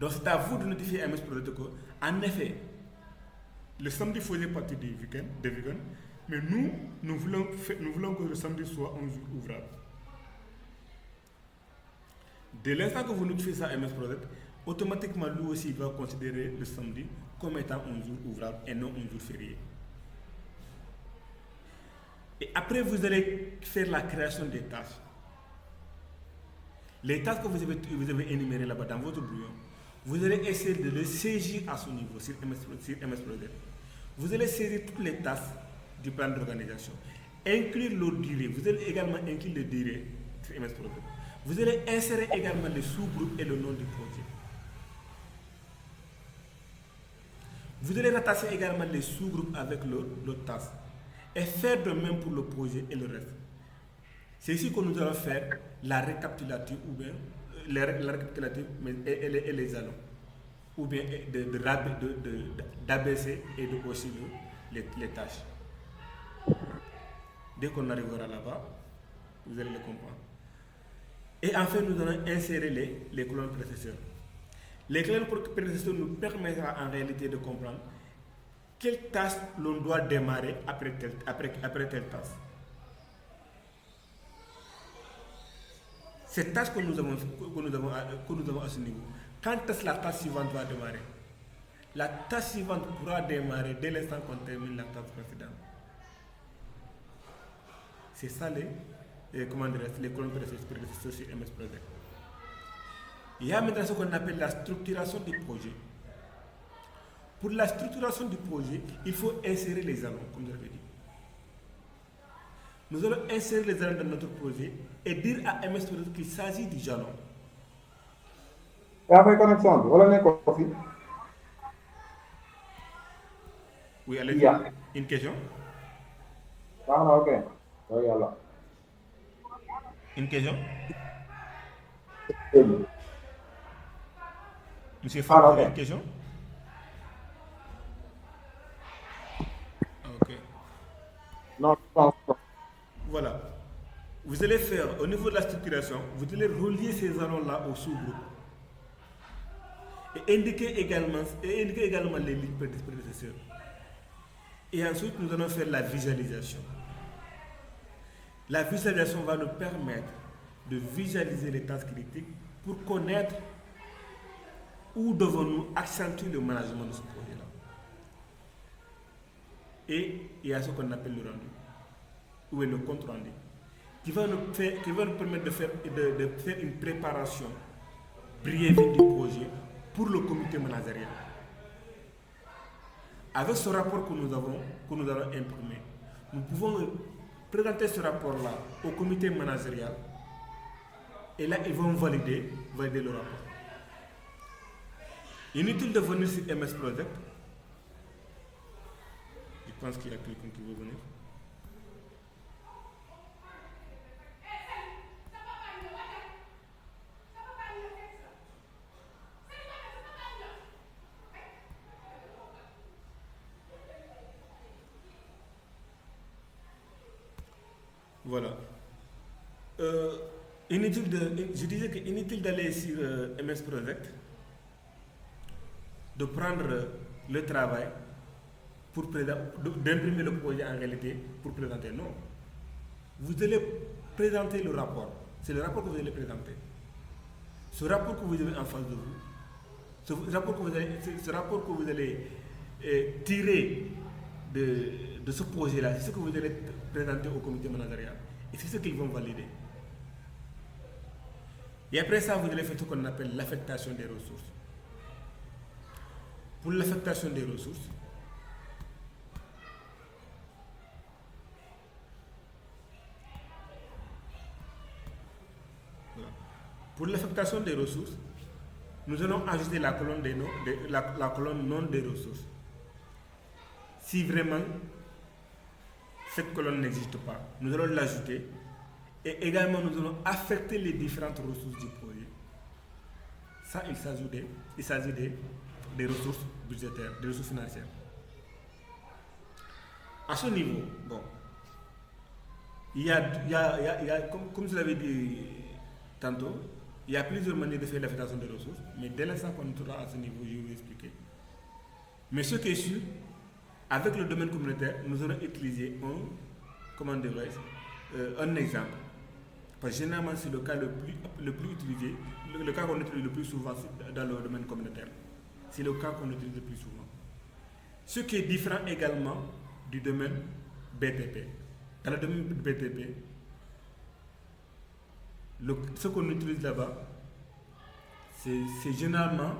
Donc c'est à vous de notifier MS Project que, en effet, le samedi faisait partie des week-ends, mais nous voulons que le samedi soit un jour ouvrable. Dès l'instant que vous notifiez ça à MS Project, automatiquement lui aussi va considérer le samedi comme étant un jour ouvrable et non un jour férié. Et après, vous allez faire la création des tâches. Les tâches que vous avez énumérées là-bas dans votre brouillon, vous allez essayer de les saisir à ce niveau sur MS Project. Vous allez saisir toutes les tâches du plan d'organisation, inclure leur durée. Vous allez également inclure les durées sur MS Project. Vous allez insérer également les sous-groupes et le nom du projet. Vous allez rattacher également les sous-groupes avec leurs tâches et faire de même pour le projet et le reste. C'est ici que nous allons faire la récapitulative ou bien la récapitulative et les jalons, ou bien d'abaisser et de aussi les tâches. Dès qu'on arrivera là-bas, vous allez le comprendre. Et enfin, nous allons insérer les colonnes prédécesseurs. Les colonnes prédécesseurs nous permettra en réalité de comprendre quelle tâche l'on doit démarrer après telle tâche. Cette tâche que nous avons à ce niveau, quand est-ce que la tâche suivante va démarrer? La tâche suivante pourra démarrer dès l'instant qu'on termine la tâche précédente. C'est ça les colonnes prédécesseurs sur MS Project. Il y a maintenant ce qu'on appelle la structuration du projet. Pour la structuration du projet, il faut insérer les jalons, comme je l'avais dit. Nous allons insérer les jalons dans notre projet et dire à MS Project qu'il s'agit du jalon. Oui, allez-y. Une question? Une question? Monsieur Fall, vous avez une question? Ok. Non, je pense pas. Voilà. vous allez faire, au niveau de la structuration, vous allez relier ces jalons-là au sous-groupe. Et indiquer également les lignes prédécesseurs. Et ensuite, nous allons faire la visualisation. La visualisation va nous permettre de visualiser les tâches critiques pour connaître où devons-nous accentuer le management de ce projet-là. Et il y a ce qu'on appelle le rendu, ou le compte rendu, qui va nous permettre de faire une préparation briève du projet pour le comité managérial. Avec ce rapport que nous allons imprimer, nous pouvons présenter ce rapport-là au comité managérial et là, ils vont valider le rapport. Inutile de venir sur MS Project. Je pense qu'il y a quelqu'un qui veut venir. Voilà. Je disais que inutile d'aller sur MS Project, de prendre le travail pour d'imprimer le projet en réalité pour présenter. Non. Vous allez présenter le rapport. C'est le rapport que vous allez présenter. Ce rapport que vous avez en face de vous, ce rapport que vous allez tirer de ce projet-là, c'est ce que vous allez présenter au comité managérial. Et c'est ce qu'ils vont valider. Et après ça, vous allez faire ce qu'on appelle l'affectation des ressources. Pour l'affectation des ressources, voilà. Pour l'affectation des ressources, nous allons ajouter la colonne, la colonne non des ressources. Si vraiment cette colonne n'existe pas, nous allons l'ajouter et également nous allons affecter les différentes ressources du projet. Ça, il s'agit des ressources budgétaires, des ressources financières. À ce niveau, bon, il y a comme je l'avais dit tantôt, il y a plusieurs manières de faire l'affectation des ressources, mais dès l'instant qu'on sera à ce niveau, je vais vous expliquer. Mais ce qui est sûr, avec le domaine communautaire, nous allons utiliser un exemple. Parce que généralement, c'est le cas le plus utilisé, le cas qu'on utilise le plus souvent dans le domaine communautaire. C'est le cas qu'on utilise le plus souvent. Ce qui est différent également du domaine BTP. Dans le domaine BTP, ce qu'on utilise là-bas, c'est généralement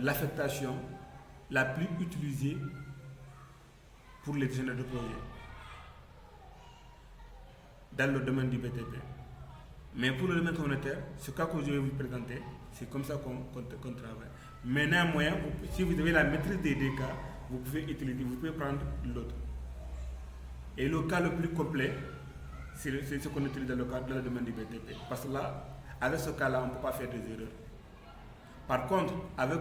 l'affectation la plus utilisée pour les gestionnaires de projet dans le domaine du BTP. Mais pour le domaine communautaire, ce cas que je vais vous présenter, c'est comme ça qu'on travaille. Mais néanmoins, si vous avez la maîtrise des deux cas, vous pouvez prendre l'autre. Et le cas le plus complet, c'est ce qu'on utilise dans le domaine du BTP. Parce que là, avec ce cas-là, on ne peut pas faire des erreurs. Par contre, avec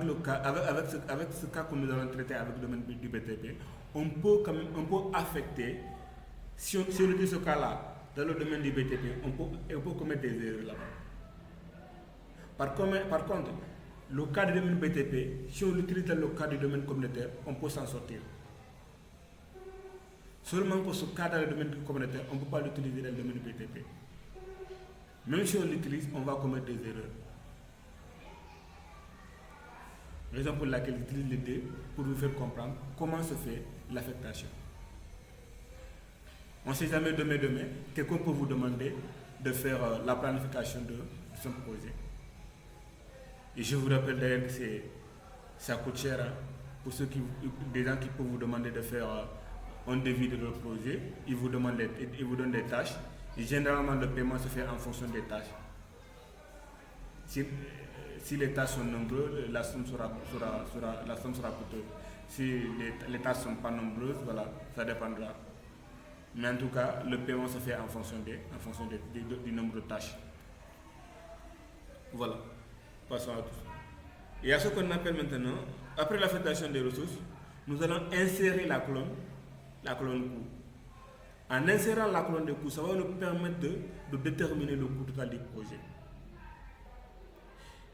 ce cas que nous allons traiter avec le domaine du BTP, on peut affecter, si on utilise ce cas-là dans le domaine du BTP, on peut commettre des erreurs là-bas. Par contre, le cas du domaine BTP, si on l'utilise dans le cas du domaine communautaire, on peut s'en sortir. Seulement que ce cas dans le domaine communautaire, on ne peut pas l'utiliser dans le domaine du BTP. Même si on l'utilise, on va commettre des erreurs. Raison pour laquelle j'utilise les deux pour vous faire comprendre comment se fait l'affectation. On ne sait jamais demain, quelqu'un peut vous demander de faire la planification de son projet. Et je vous rappelle d'ailleurs que ça coûte cher pour des gens qui peuvent vous demander de faire un devis de leur projet. Ils vous donnent des tâches. Et généralement, le paiement se fait en fonction des tâches. Si les tâches sont nombreuses, la somme sera coûteuse. Si les tâches ne sont pas nombreuses, voilà, ça dépendra. Mais en tout cas, le paiement se fait en fonction du nombre de tâches. Voilà. Passons à tout. Et à ce qu'on appelle maintenant, après l'affectation des ressources, nous allons insérer la colonne coût. En insérant la colonne de coûts, ça va nous permettre de déterminer le coût total du projet.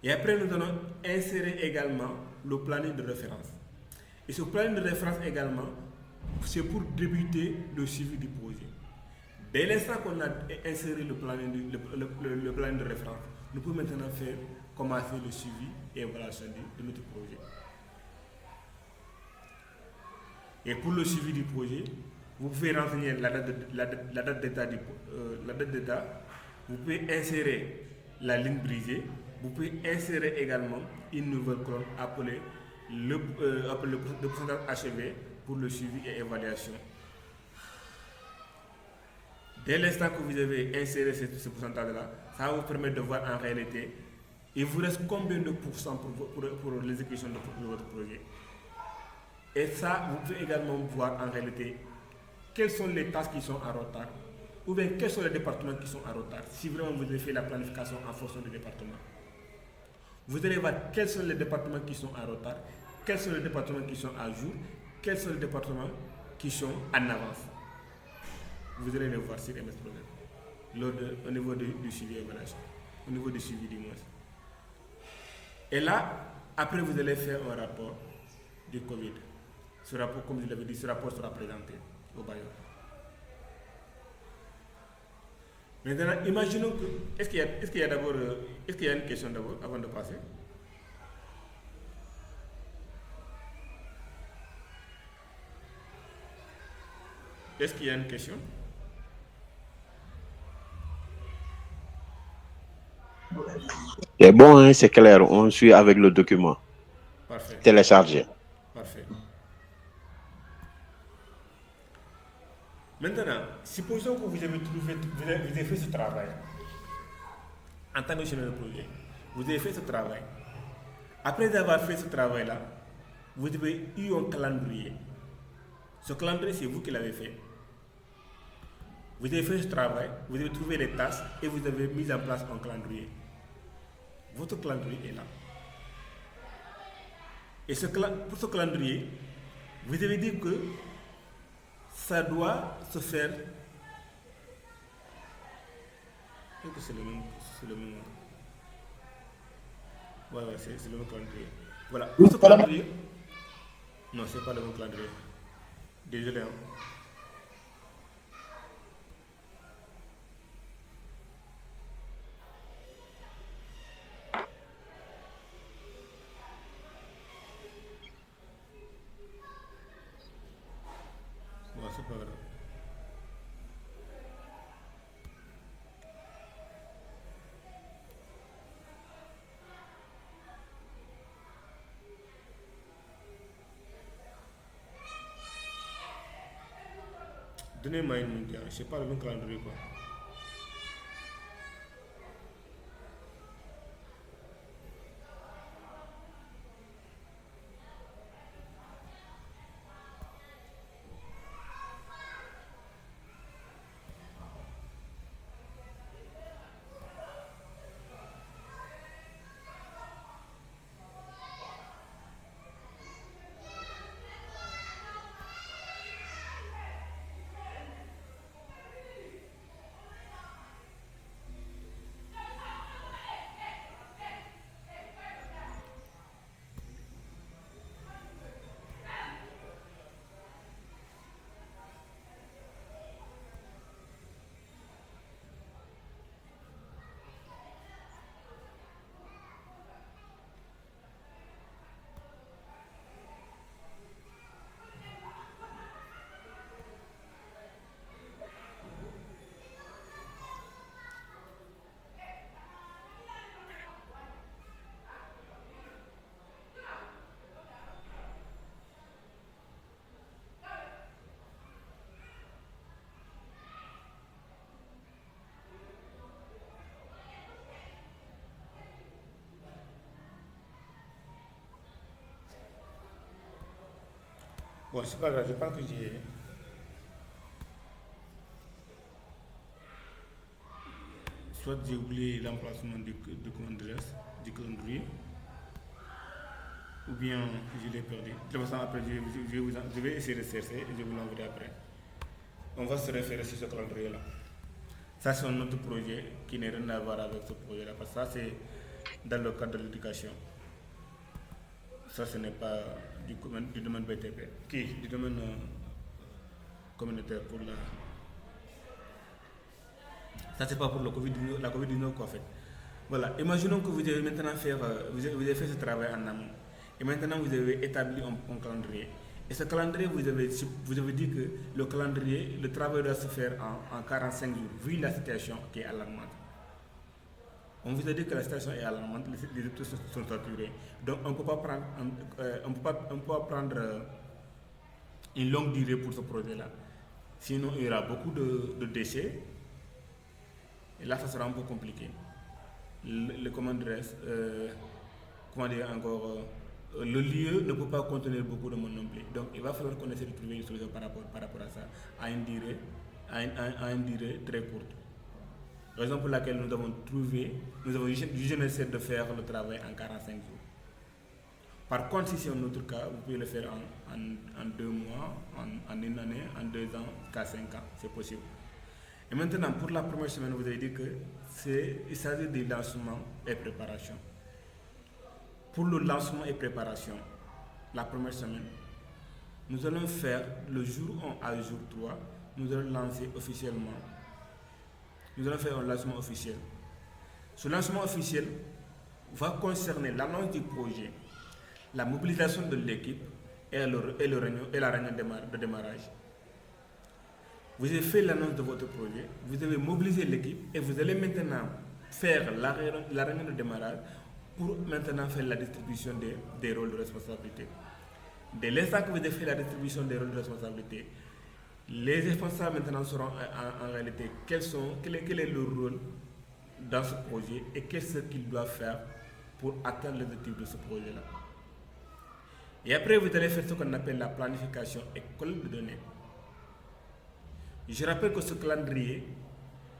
Et après, nous allons insérer également le planning de référence. Et ce planning de référence également, c'est pour débuter le suivi du projet. Dès l'instant qu'on a inséré le planning de référence, nous pouvons maintenant commencer le suivi et évaluation de notre projet. Et pour le suivi du projet, vous pouvez renseigner la date d'état, vous pouvez insérer la ligne brisée, vous pouvez insérer également une nouvelle colonne appelée le pourcentage achevé pour le suivi et évaluation. Dès l'instant que vous avez inséré ce pourcentage-là, ça va vous permettre de voir en réalité, il vous reste combien de pourcents pour l'exécution de votre projet. Et ça, vous pouvez également voir en réalité quelles sont les tâches qui sont en retard, ou bien quels sont les départements qui sont en retard, si vraiment vous avez fait la planification en fonction des départements. Vous allez voir quels sont les départements qui sont en retard, quels sont les départements qui sont à jour, quels sont les départements qui sont en avance. Vous allez les voir sur MS Project, au niveau du suivi évaluation, au niveau du suivi du mois. Et là, après vous allez faire un rapport du Covid. Ce rapport, comme je l'avais dit, ce rapport sera présenté au bailleur. Maintenant, imaginons que, est-ce qu'il y a une question d'abord, avant de passer? Est-ce qu'il y a une question? C'est bon, hein, c'est clair, on suit avec le document. Parfait. Téléchargé. Parfait. Maintenant, supposons que vous avez fait ce travail en tant que chef de projet. Vous avez fait ce travail. Après avoir fait ce travail-là, vous avez eu un calendrier. Ce calendrier, c'est vous qui l'avez fait. Vous avez fait ce travail, vous avez trouvé les tâches et vous avez mis en place un calendrier. Votre calendrier est là. Et pour ce calendrier, vous avez dit que ça doit se faire. Je pense que c'est le même. Ouais, c'est le même calendrier. Voilà. Pour ce calendrier. Non, c'est pas le même calendrier. Désolé. Hein. Ouais, c'est pas grave. Donnez-moi une minute, je sais pas le même calendrier quoi. Bon, c'est pas grave, je pense que j'ai. Soit j'ai oublié l'emplacement du calendrier, ou bien je l'ai perdu. De toute façon, après, je vais essayer de chercher et je vous l'enverrai après. on va se référer sur ce calendrier-là. Ça, c'est un autre projet qui n'a rien à voir avec ce projet-là, parce que ça, c'est dans le cadre de l'éducation. Ça, ce n'est pas du domaine BTP, du domaine communautaire pour la. Ça, c'est pas pour la COVID-19 quoi, en fait. Voilà, imaginons que vous avez maintenant vous avez fait ce travail en amont. Et maintenant, vous avez établi un calendrier. Et ce calendrier, vous avez dit que le travail doit se faire en 45 jours, vu la situation qui est alarmante. On vous a dit que la situation est alarmante, les hôpitaux sont saturés. Donc, on ne peut pas prendre une longue durée pour ce projet-là. Sinon, il y aura beaucoup de déchets. Et là, ça sera un peu compliqué. Le lieu ne peut pas contenir beaucoup de monde non plus. Donc, il va falloir qu'on essaie de trouver une solution par rapport à ça, à une durée très courte. Raison pour laquelle nous avons jugé nécessaire de faire le travail en 45 jours. Par contre, si c'est un autre cas, vous pouvez le faire en 2 mois, en 1 année, en 2 ans, jusqu'à 5 ans, c'est possible. Et maintenant, pour la première semaine, vous avez dit qu'il s'agit de lancement et préparation. Pour le lancement et préparation, la première semaine, nous allons faire le jour 1 à jour 3, nous allons lancer officiellement. Nous allons faire un lancement officiel. Ce lancement officiel va concerner l'annonce du projet, la mobilisation de l'équipe et la réunion de démarrage. Vous avez fait l'annonce de votre projet, vous avez mobilisé l'équipe et vous allez maintenant faire la réunion de démarrage pour maintenant faire la distribution des rôles de responsabilité. Dès l'instant que vous avez fait la distribution des rôles de responsabilité, les responsables maintenant sauront en réalité quel est leur rôle dans ce projet et qu'est-ce qu'ils doivent faire pour atteindre l'objectif de ce projet-là. Et après, vous allez faire ce qu'on appelle la planification et collecte de données. Je rappelle que ce calendrier,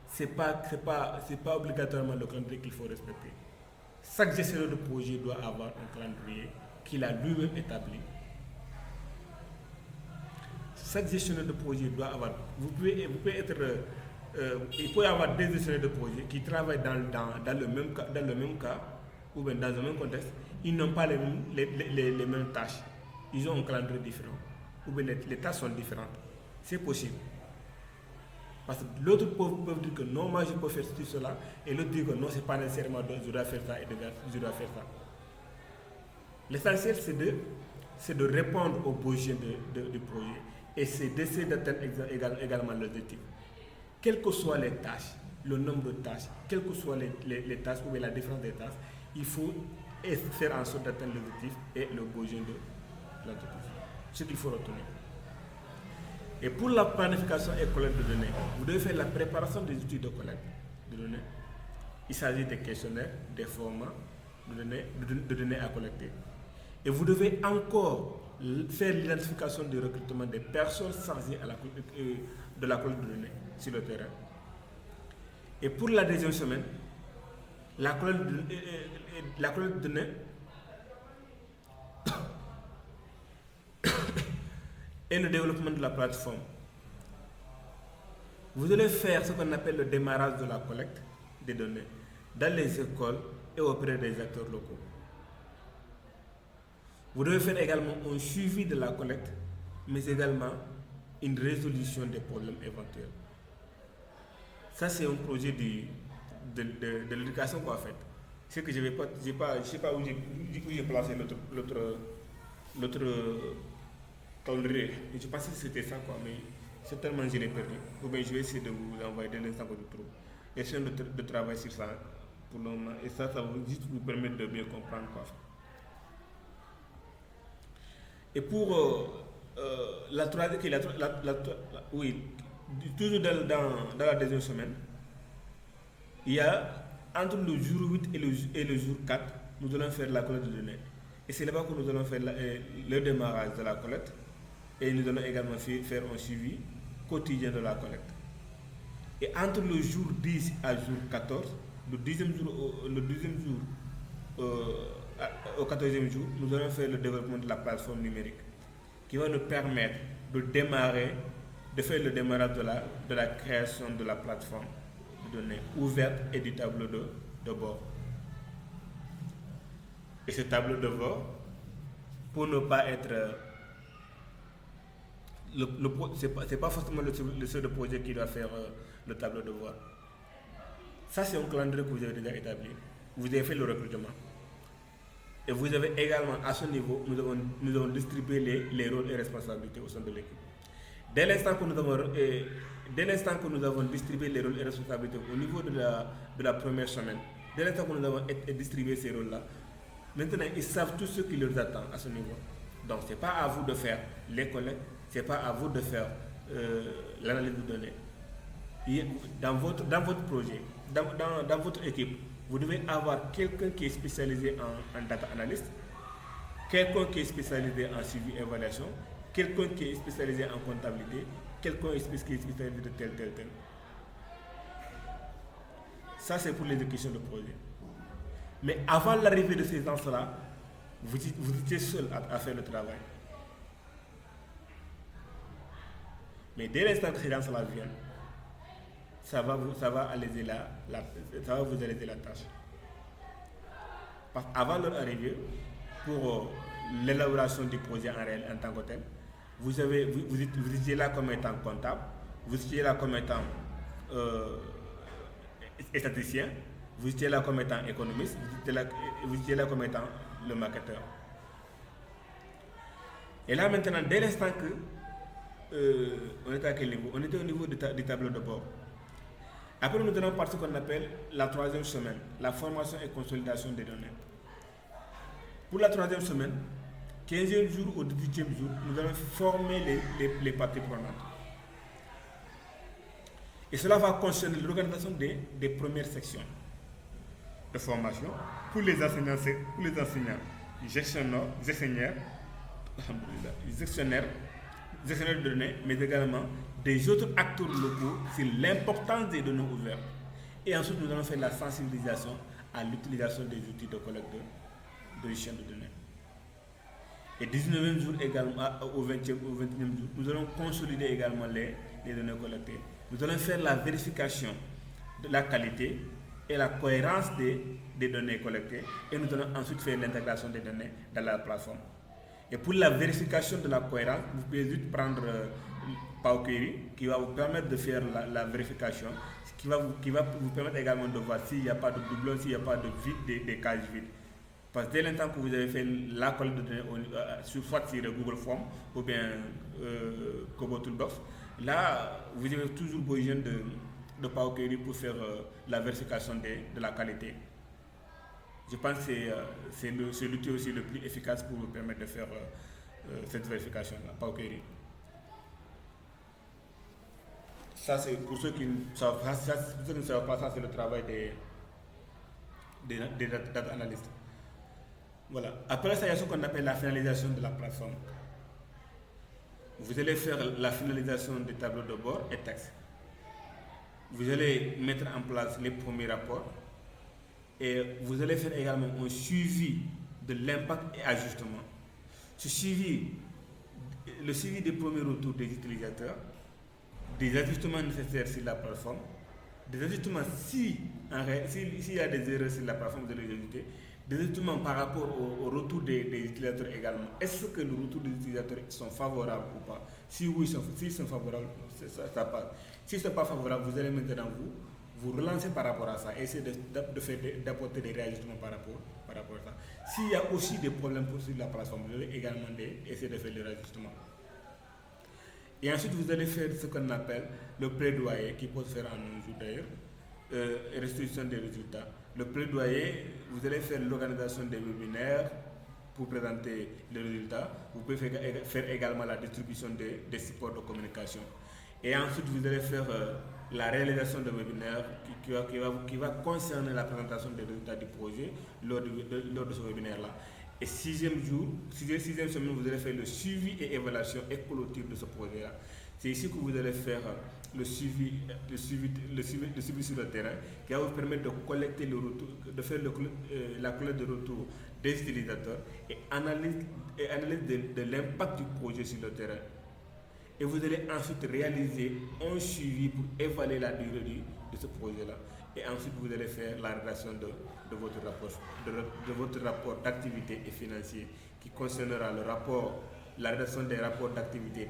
ce n'est pas obligatoirement le calendrier qu'il faut respecter. Chaque gestionnaire de projet doit avoir un calendrier qu'il a lui-même établi. Chaque gestionnaire de projet doit avoir. Il peut y avoir des gestionnaires de projet qui travaillent dans le même cas ou bien dans le même contexte. Ils n'ont pas les mêmes tâches. Ils ont un calendrier différent. Ou bien les tâches sont différentes. C'est possible. Parce que l'autre peut dire que non, moi je peux faire cela, et l'autre dit que non, ce n'est pas nécessairement je dois faire ça et je dois faire ça. L'essentiel, c'est de répondre aux besoins du projet et c'est d'essayer d'atteindre également l'objectif. Quelles que soient les tâches, le nombre de tâches, quelles que soient les tâches ou la différence des tâches, il faut faire en sorte d'atteindre l'objectif et le besoin de l'entreprise. Ce qu'il faut retenir. Et pour la planification et collecte de données, vous devez faire la préparation des outils de collecte de données. Il s'agit des questionnaires, des formats de données à collecter. Et vous devez encore faire l'identification du recrutement des personnes chargées de la collecte de données sur le terrain. Et pour la deuxième semaine, la collecte de données et le développement de la plateforme. Vous allez faire ce qu'on appelle le démarrage de la collecte des données dans les écoles et auprès des acteurs locaux. Vous devez faire également un suivi de la collecte, mais également une résolution des problèmes éventuels. Ça, c'est un projet de l'éducation qu'on a fait. C'est que je ne sais pas où j'ai placé l'autre calendrier. Je pensais que c'était ça, quoi, mais certainement je l'ai perdu. Ou bien je vais essayer de vous envoyer dès l'instant que je trouve. Essayons de travailler sur ça pour le moment. Et ça va juste vous permettre de mieux comprendre, quoi. Et pour la troisième, oui, toujours dans la deuxième semaine, il y a entre le jour 8 et le jour 4, nous allons faire la collecte de données. Et c'est là-bas que nous allons faire le démarrage de la collecte. Et nous allons également faire un suivi quotidien de la collecte. Et entre le jour 10 à jour 14, le 10e jour au 14e jour, nous allons faire le développement de la plateforme numérique qui va nous permettre de démarrer de faire le démarrage de la création de la plateforme de données ouverte et du tableau de bord. Et ce tableau de bord, pour ne pas être... c'est pas forcément le seul de projet qui doit faire le tableau de bord. Ça, c'est un calendrier que vous avez déjà établi. Vous avez fait le recrutement. Et vous avez également, à ce niveau, nous avons distribué les rôles et responsabilités au sein de l'équipe. Dès l'instant que nous avons distribué les rôles et responsabilités au niveau de la première semaine, dès l'instant que nous avons distribué ces rôles-là, maintenant ils savent tout ce qui leur attend à ce niveau. Donc ce n'est pas à vous de faire les collectes, ce n'est pas à vous de faire l'analyse de données. Dans votre projet, dans votre équipe, vous devez avoir quelqu'un qui est spécialisé en data analyst, quelqu'un qui est spécialisé en suivi et évaluation, quelqu'un qui est spécialisé en comptabilité, quelqu'un qui est spécialisé de tel. Ça, c'est pour l'exécution de projet. Mais avant l'arrivée de ces gens-là, vous étiez seul à faire le travail. Mais dès l'instant que ces gens-là viennent, ça va vous alléger la tâche. Parce qu'avant leur arrivée, pour l'élaboration du projet en réel en tant que tel, vous étiez là comme étant comptable, vous étiez là comme étant statisticien, vous étiez là comme étant économiste, vous étiez là comme étant le marketeur. Et là maintenant, dès l'instant que on était à quel niveau? On était au niveau du tableau de bord. Après, nous allons par ce qu'on appelle la troisième semaine, la formation et consolidation des données. Pour la troisième semaine, 15e jour au 18e jour, nous allons former les parties prenantes. Et cela va concerner l'organisation des premières sections de formation pour les enseignants, gestionnaires de données, mais également des autres acteurs locaux sur l'importance des données ouvertes. Et ensuite, nous allons faire la sensibilisation à l'utilisation des outils de collecte de chaîne de données. Et 19e jour également, au 21e jour, nous allons consolider également les données collectées. Nous allons faire la vérification de la qualité et la cohérence des données collectées. Et nous allons ensuite faire l'intégration des données dans la plateforme. Et pour la vérification de la cohérence, vous pouvez juste prendre Power Query qui va vous permettre de faire la vérification, qui va vous permettre également de voir s'il n'y a pas de doublon, s'il n'y a pas de vide, des cases vides. Parce que dès l'instant que vous avez fait la collecte de données, soit sur Google Form ou bien Kobo Toolbox, là, vous avez toujours besoin de Power Query pour faire la vérification de la qualité. Je pense que c'est l'outil aussi le plus efficace pour vous permettre de faire cette vérification-là, Power Query. Ça, c'est pour ceux qui ne savent pas, ça c'est le travail des data analystes. Voilà. Après ça, il y a ce qu'on appelle la finalisation de la plateforme. Vous allez faire la finalisation des tableaux de bord et texte. Vous allez mettre en place les premiers rapports et vous allez faire également un suivi de l'impact et ajustement. Le suivi des premiers retours des utilisateurs, des ajustements nécessaires sur la plateforme, des ajustements s'il y a des erreurs sur la plateforme, vous allez les ajouter, des ajustements par rapport au retour des utilisateurs également. Est-ce que les retours des utilisateurs sont favorables ou pas? Si oui, s'ils sont favorables, ça passe. S'ils ne sont pas favorables, vous allez maintenant vous relancer par rapport à ça, essayer d'apporter des réajustements par rapport à ça. S'il y a aussi des problèmes sur la plateforme, vous allez également essayer de faire des réajustements. Et ensuite, vous allez faire ce qu'on appelle le plaidoyer, qui peut se faire en un jour d'ailleurs, restitution des résultats. Le plaidoyer, vous allez faire l'organisation des webinaires pour présenter les résultats. Vous pouvez faire également la distribution des supports de communication. Et ensuite, vous allez faire la réalisation de webinaires qui va concerner la présentation des résultats du projet lors de ce webinaire-là. Et sixième semaine, vous allez faire le suivi et évaluation et clôture de ce projet-là. C'est ici que vous allez faire le suivi sur le terrain qui va vous permettre de collecter le retour, de faire la collecte de retour des utilisateurs et analyse de l'impact du projet sur le terrain. Et vous allez ensuite réaliser un suivi pour évaluer la durée de ce projet-là. Et ensuite, vous allez faire la rédaction de votre rapport d'activité et financier qui concernera la rédaction des rapports d'activité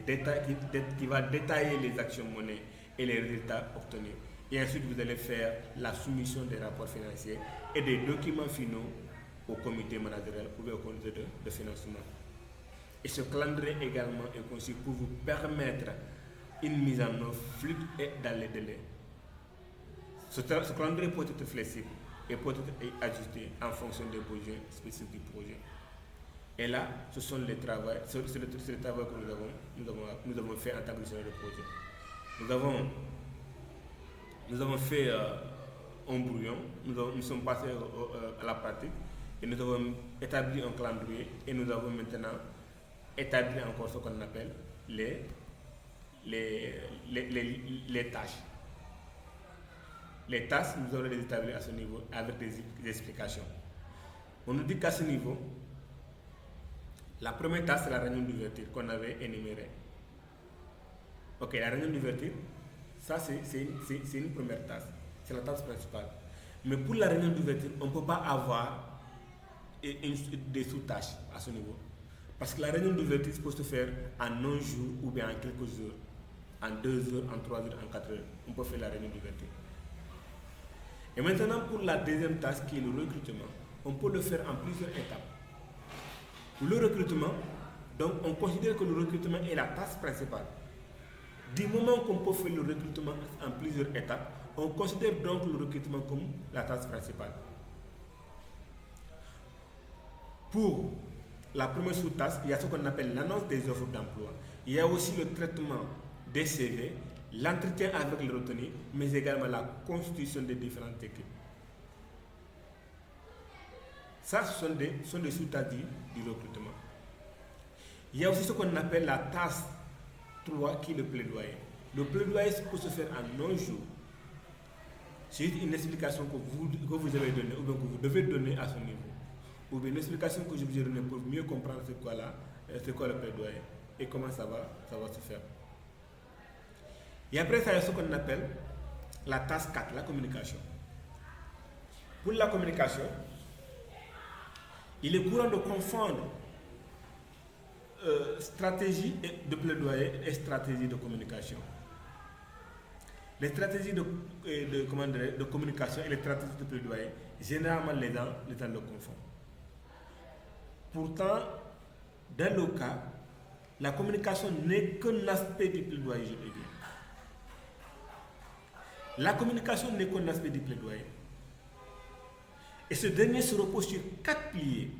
qui va détailler les actions menées et les résultats obtenus. Et ensuite, vous allez faire la soumission des rapports financiers et des documents finaux au comité managérial ou au comité de financement. Et ce calendrier également est conçu pour vous permettre une mise en œuvre fluide et dans les délais. Ce calendrier peut être flexible et peut être ajusté en fonction des besoins spécifiques du projet. Et là, ce sont les travaux que nous avons fait en tant que gestionnaire de projet. Nous avons fait un brouillon, nous sommes passés à la pratique et nous avons établi un calendrier et nous avons maintenant établi encore ce qu'on appelle les tâches. Les tâches, nous allons les établir à ce niveau avec des explications. On nous dit qu'à ce niveau, la première tâche, c'est la réunion d'ouverture qu'on avait énumérée. Ok, la réunion d'ouverture, ça c'est une première tâche, c'est la tâche principale. Mais pour la réunion d'ouverture, on ne peut pas avoir des sous-tâches à ce niveau. Parce que la réunion d'ouverture peut se faire en un jour ou bien en quelques jours, en 2 heures, en 3 heures, en 4 heures. On peut faire la réunion d'ouverture. Et maintenant, pour la deuxième tâche qui est le recrutement, on peut le faire en plusieurs étapes. Pour le recrutement, donc on considère que le recrutement est la tâche principale. Du moment qu'on peut faire le recrutement en plusieurs étapes, on considère donc le recrutement comme la tâche principale. Pour la première sous-tâche, il y a ce qu'on appelle l'annonce des offres d'emploi. Il y a aussi le traitement des CV, l'entretien avec les retenus, mais également la constitution des différentes équipes. Ça, ce sont des sous-tâches du recrutement. Il y a aussi ce qu'on appelle la tâche 3 qui est le plaidoyer. Le plaidoyer peut se faire en un jour. C'est une explication que vous avez donnée ou bien que vous devez donner à ce niveau. Ou bien une explication que je vous ai donnée pour mieux comprendre c'est quoi le plaidoyer et comment ça va se faire. Et après ça, il y a ce qu'on appelle la tâche 4, la communication. Pour la communication, il est courant de confondre stratégie de plaidoyer et stratégie de communication. Les stratégies de communication et les stratégies de plaidoyer, généralement les gens le confondent. Pourtant, dans le cas, la communication n'est qu'un aspect du plaidoyer, je veux dire. La communication n'est qu'un aspect du plaidoyer. Et ce dernier se repose sur 4 piliers.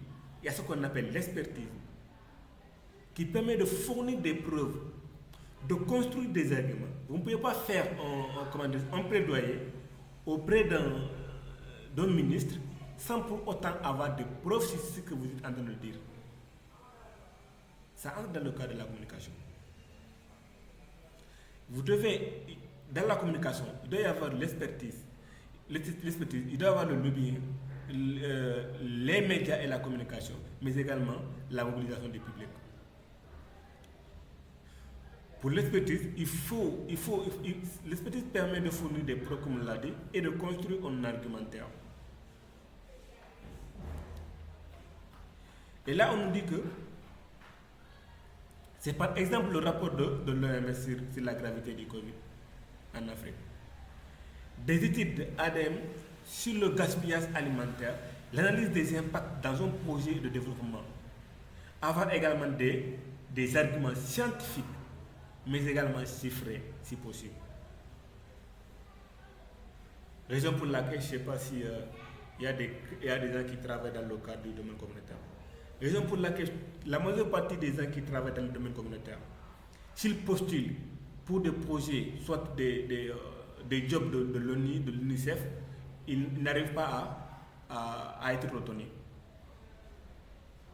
Il y a ce qu'on appelle l'expertise, qui permet de fournir des preuves, de construire des arguments. Vous ne pouvez pas faire un plaidoyer auprès d'un ministre sans pour autant avoir des preuves sur ce que vous êtes en train de dire. Ça entre dans le cadre de la communication. Vous devez, dans la communication, il doit y avoir l'expertise, il doit y avoir le lobbying, les médias et la communication, mais également la mobilisation du public. Pour l'expertise, l'expertise permet de fournir des preuves, comme on l'a dit, et de construire un argumentaire. Et là, on nous dit que c'est par exemple le rapport de l'OMS sur la gravité du Covid en Afrique. Des études de ADM sur le gaspillage alimentaire, l'analyse des impacts dans un projet de développement. Avoir également des arguments scientifiques, mais également chiffrés, si possible. Raison pour laquelle, je ne sais pas si il y a des gens qui travaillent dans le cadre du domaine communautaire. Raison pour laquelle la majeure partie des gens qui travaillent dans le domaine communautaire, s'ils postulent pour des projets, soit des jobs de l'ONU, de l'UNICEF, ils n'arrivent pas à être retenus.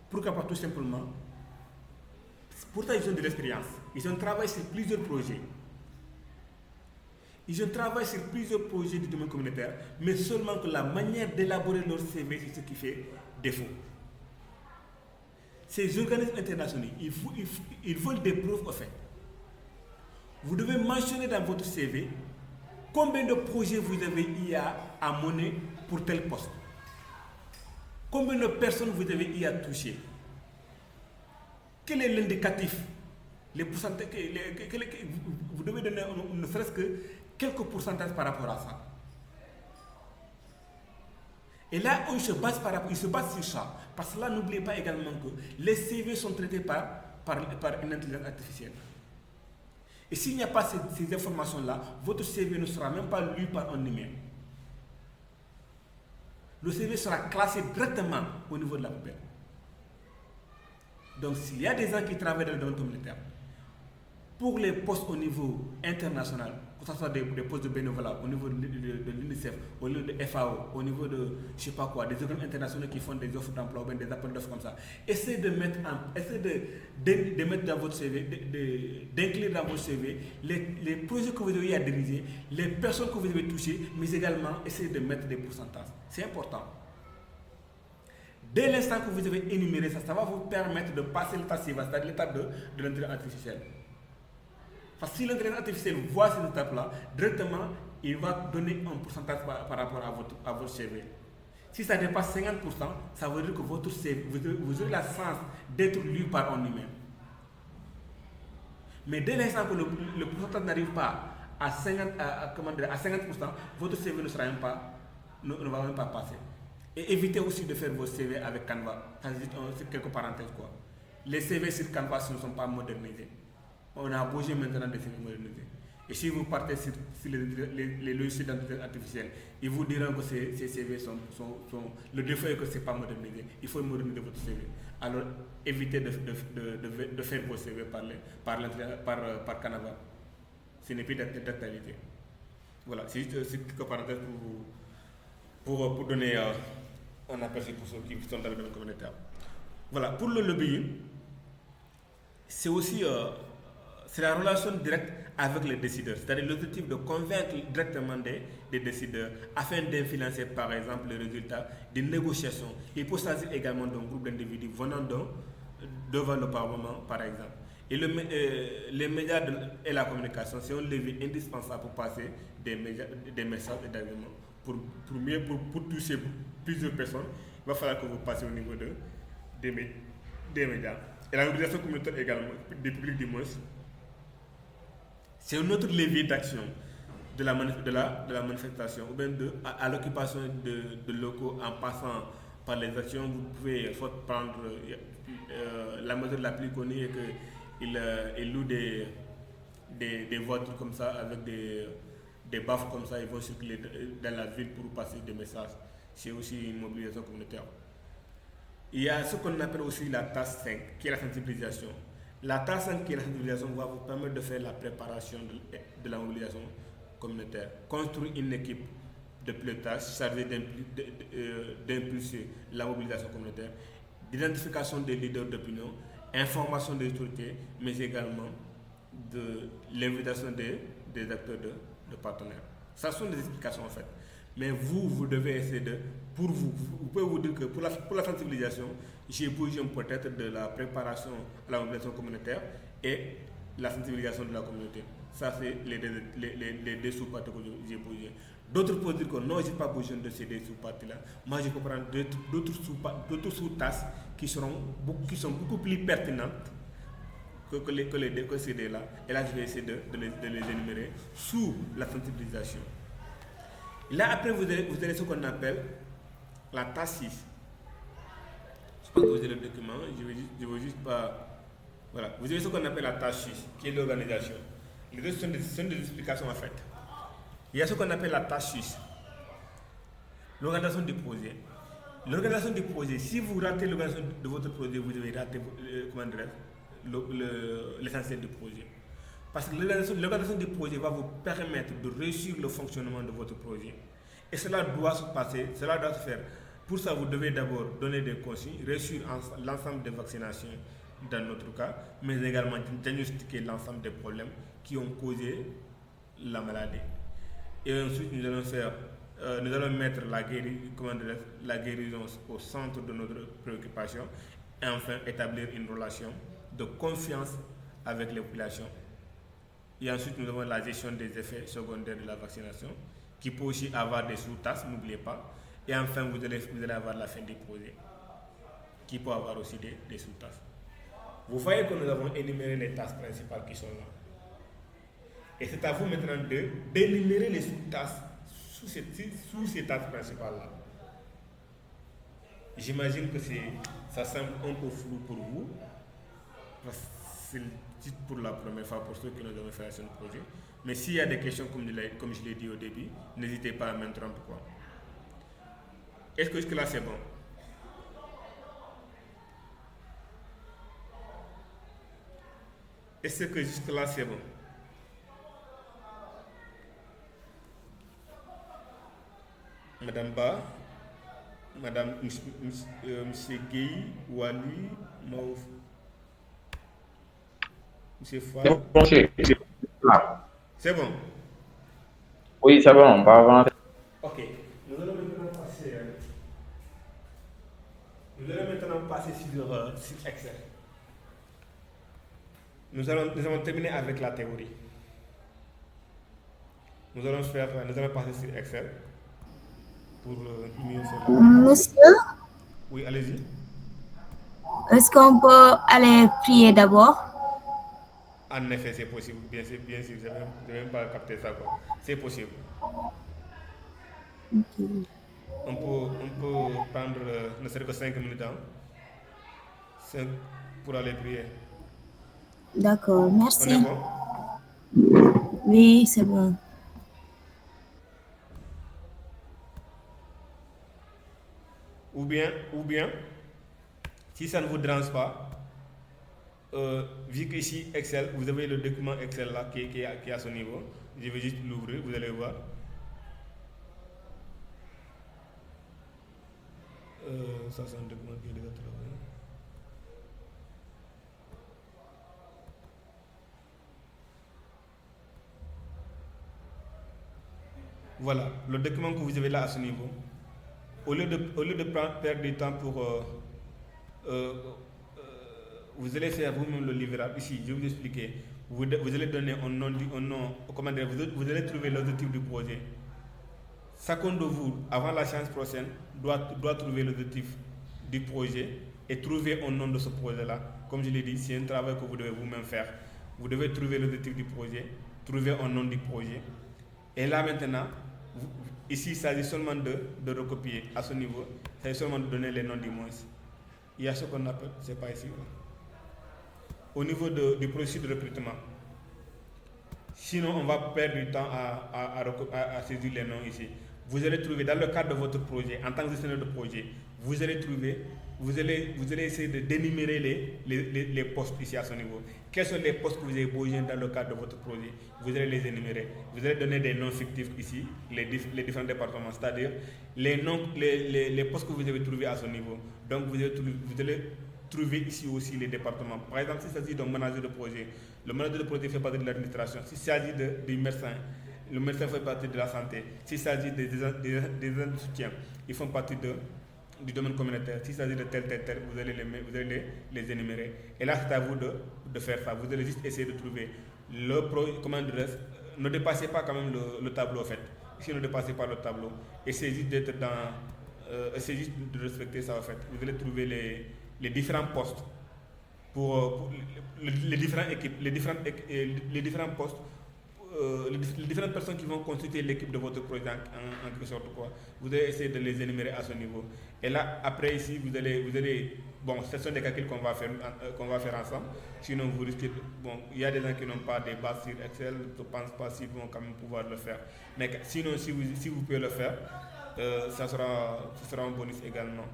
Pourquoi pas? Tout simplement, pourtant ils ont de l'expérience, ils ont travaillé sur plusieurs projets. Ils ont travaillé sur plusieurs projets du domaine communautaire, mais seulement que la manière d'élaborer leur CV, c'est ce qui fait défaut. Ces organismes internationaux, ils veulent des preuves au fait. vous devez mentionner dans votre CV combien de projets vous avez eu à mener pour tel poste. Combien de personnes vous avez eu à toucher. Quel est l'indicatif? Les pourcentages, vous devez donner ne serait-ce que quelques pourcentages par rapport à ça. Et là, il se base sur ça. Parce que là, n'oubliez pas également que les CV sont traités par une intelligence artificielle. Et s'il n'y a pas ces informations-là, votre CV ne sera même pas lu par un humain. Le CV sera classé directement au niveau de la poubelle. Donc, s'il y a des gens qui travaillent dans le domaine communautaire, pour les postes au niveau international, que ce soit des postes de bénévolat, au niveau de l'UNICEF, au niveau de FAO, au niveau de je sais pas quoi, des organismes internationaux qui font des offres d'emploi ou bien des appels d'offres comme ça, essayez de mettre dans votre CV, d'inclure dans votre CV les projets que vous avez à diriger, les personnes que vous avez touchées, mais également essayez de mettre des pourcentages. C'est important. Dès l'instant que vous avez énuméré ça, ça va vous permettre de passer l'étape suivante, c'est-à-dire l'étape de l'intelligence artificielle. Parce que si l'intelligence artificielle voit cette étape-là, directement, il va donner un pourcentage par rapport à votre CV. Si ça dépasse 50%, ça veut dire que votre CV, vous aurez la chance d'être lu par un humain. Mais dès l'instant que le pourcentage n'arrive pas à 50%, votre CV ne va même pas passer. Et évitez aussi de faire vos CV avec Canva. C'est quelques parenthèses quoi. Les CV sur Canva ne sont pas modernisés. On a bougé maintenant de CV modernisés. Et si vous partez sur les logiciels d'intelligence artificielle, ils vous diront que ces CV sont le défaut est que ce n'est pas modernisé. Il faut moderniser votre CV. Alors évitez de faire vos CV par Canva. Ce n'est plus d'actualité. Voilà, c'est juste quelques parenthèses pour donner un aperçu pour ceux qui sont dans le domaine communautaire. Voilà, pour le lobbying, c'est aussi c'est la relation directe avec les décideurs, c'est-à-dire l'objectif de convaincre directement des décideurs afin d'influencer par exemple les résultats des négociations. Il peut s'agir également d'un groupe d'individus venant devant le Parlement par exemple. Et les médias et la communication, c'est un levier indispensable pour passer des messages et d'arguments. Pour toucher plusieurs personnes, il va falloir que vous passiez au niveau des médias. Et la mobilisation communautaire également, des publics du moins, c'est un autre levier d'action de la manifestation, ou bien à l'occupation de locaux en passant par les actions. Vous pouvez soit prendre la mesure la plus connue et qu'il loue des voitures comme ça avec des baffes comme ça, ils vont circuler dans la ville pour passer des messages. C'est aussi une mobilisation communautaire. Il y a ce qu'on appelle aussi la tâche 5, qui est la sensibilisation. La tâche 5, qui est la sensibilisation, va vous permettre de faire la préparation de la mobilisation communautaire. Construire une équipe de pilotage chargée d'impulser la mobilisation communautaire, d'identification des leaders d'opinion, information des autorités, mais également de l'invitation des acteurs de partenaires. Ça sont des explications en fait. Mais vous devez essayer vous pouvez vous dire que pour la sensibilisation, j'ai besoin peut-être de la préparation à la mobilisation communautaire et la sensibilisation de la communauté. Ça, c'est les deux sous-parties que j'ai besoin. D'autres peuvent dire que non, je n'ai pas besoin de ces deux sous-parties-là. Moi, je peux prendre d'autres sous-tâches qui sont beaucoup plus pertinentes que ces deux-là. Et là, je vais essayer de les énumérer sous la sensibilisation. Là, après, vous avez ce qu'on appelle la tâche 6. Je pense que vous avez le document, je veux juste pas... Voilà, vous avez ce qu'on appelle la tâche 6, qui est l'organisation. Les deux sont des explications en fait. Il y a ce qu'on appelle la tâche 6, l'organisation du projet. L'organisation du projet, si vous ratez l'organisation de votre projet, vous devez rater l'essentiel du projet. Parce que l'organisation du projet va vous permettre de réussir le fonctionnement de votre projet. Et cela doit se faire. Pour ça, vous devez d'abord donner des consignes, réussir l'ensemble des vaccinations dans notre cas, mais également diagnostiquer l'ensemble des problèmes qui ont causé la maladie. Et ensuite, nous allons mettre la guérison au centre de notre préoccupation et enfin établir une relation de confiance avec les populations. Et ensuite, nous avons la gestion des effets secondaires de la vaccination, qui peut aussi avoir des sous-tasks, n'oubliez pas. Et enfin, vous allez avoir la fin du projet, qui peut avoir aussi des sous-tasks. Vous voyez que nous avons énuméré les tâches principales qui sont là. Et c'est à vous maintenant d'énumérer les sous-tâches sous ces tâches principales-là. J'imagine que ça semble un peu flou pour vous, parce que c'est juste pour la première fois pour ceux qui nous avons fait ce projet. Mais s'il y a des questions, comme je l'ai dit au début, n'hésitez pas à m'interrompre. Est-ce que jusque-là c'est bon? Est-ce que jusque-là c'est bon? Madame Ba, Madame Monsieur Gueye, Wali, Maouf, Monsieur Foy. C'est bon? Oui, c'est bon, on va avancer. Ok, nous allons maintenant passer sur Excel. Nous allons terminer avec la théorie. Nous allons passer sur Excel pour mieux faire. Monsieur, Oui, allez-y. est-ce qu'on peut aller prier d'abord? En effet, c'est possible. Bien sûr, je n'ai même pas capté ça. C'est possible. Ok. On peut prendre ne serait que 5 minutes pour aller prier. D'accord, On merci. est bon? Oui, c'est bon. Ou bien, si ça ne vous dérange pas, vu qu'ici Excel, vous avez le document Excel là qui est à ce niveau, je vais juste l'ouvrir, vous allez voir. Ça c'est un document qui est déjà travaillé. Voilà, le document que vous avez là à ce niveau. Au lieu de perdre du temps pour vous allez faire vous-même le livrable. Ici, je vais vous expliquer. Vous allez donner un nom, vous allez trouver l'objectif du projet. Chacun de vous, avant la séance prochaine, doit trouver l'objectif du projet et trouver un nom de ce projet-là. Comme je l'ai dit, c'est un travail que vous devez vous-même faire. Vous devez trouver l'objectif du projet, trouver un nom du projet. Et là maintenant, ici, il s'agit seulement de recopier à ce niveau. Il s'agit seulement de donner les noms du moins. Il y a ce qu'on appelle, c'est pas ici. Au niveau du processus de recrutement. Sinon, on va perdre du temps à saisir les noms ici. Vous allez trouver, dans le cadre de votre projet, en tant que gestionnaire de projet, vous allez essayer de d'énumérer les postes ici à ce niveau. Quels sont les postes que vous avez besoin dans le cadre de votre projet? Vous allez les énumérer. Vous allez donner des noms fictifs ici, les différents départements, c'est-à-dire les postes que vous avez trouvés à ce niveau. Donc vous allez trouver ici aussi les départements. Par exemple, s'il s'agit d'un manager de projet, le manager de projet fait partie de l'administration. S'il s'agit du médecin, le médecin fait partie de la santé. S'il s'agit des agents de soutien, ils font partie du domaine communautaire. S'il s'agit de tel, vous allez les énumérer. Et là, c'est à vous de faire ça. Vous allez juste essayer de trouver ne dépassez pas quand même le tableau en fait. Si ne dépassez pas le tableau, essayez juste essayez juste de respecter ça en fait. Vous allez trouver les différents postes pour les différentes équipes, les différents postes, les différentes personnes qui vont constituer l'équipe de votre projet en quelque sorte quoi. Vous allez essayer de les énumérer à ce niveau. Et là, après ici, vous allez bon, ce sont des calculs qu'on va faire ensemble. Sinon, vous risquez il y a des gens qui n'ont pas des bases sur Excel, je ne pense pas s'ils vont quand même pouvoir le faire. Mais sinon, si vous pouvez le faire, ça sera un bonus également.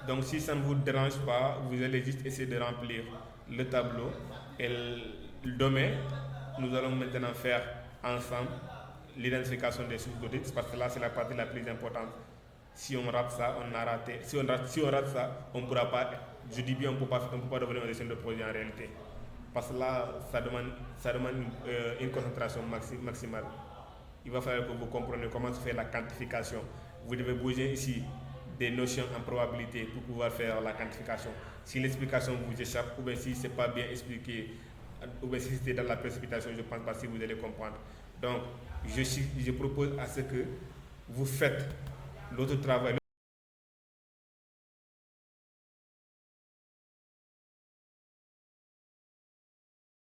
Donc si ça ne vous dérange pas, vous allez juste essayer de remplir le tableau et le domaine. Nous allons maintenant faire ensemble l'identification des sources d'audit parce que là c'est la partie la plus importante. Si on rate ça, on a raté. Si on rate ça, on ne pourra pas, je dis bien on ne peut pas devenir un gestionnaire de projet en réalité. Parce que là, ça demande une concentration maximale. Il va falloir que vous compreniez comment se fait la quantification. Vous devez bouger ici des notions en probabilité pour pouvoir faire la quantification. Si l'explication vous échappe ou bien si ce n'est pas bien expliqué, ou bien si c'était dans la précipitation, je ne pense pas si vous allez comprendre. Donc, je propose à ce que vous faites l'autre travail,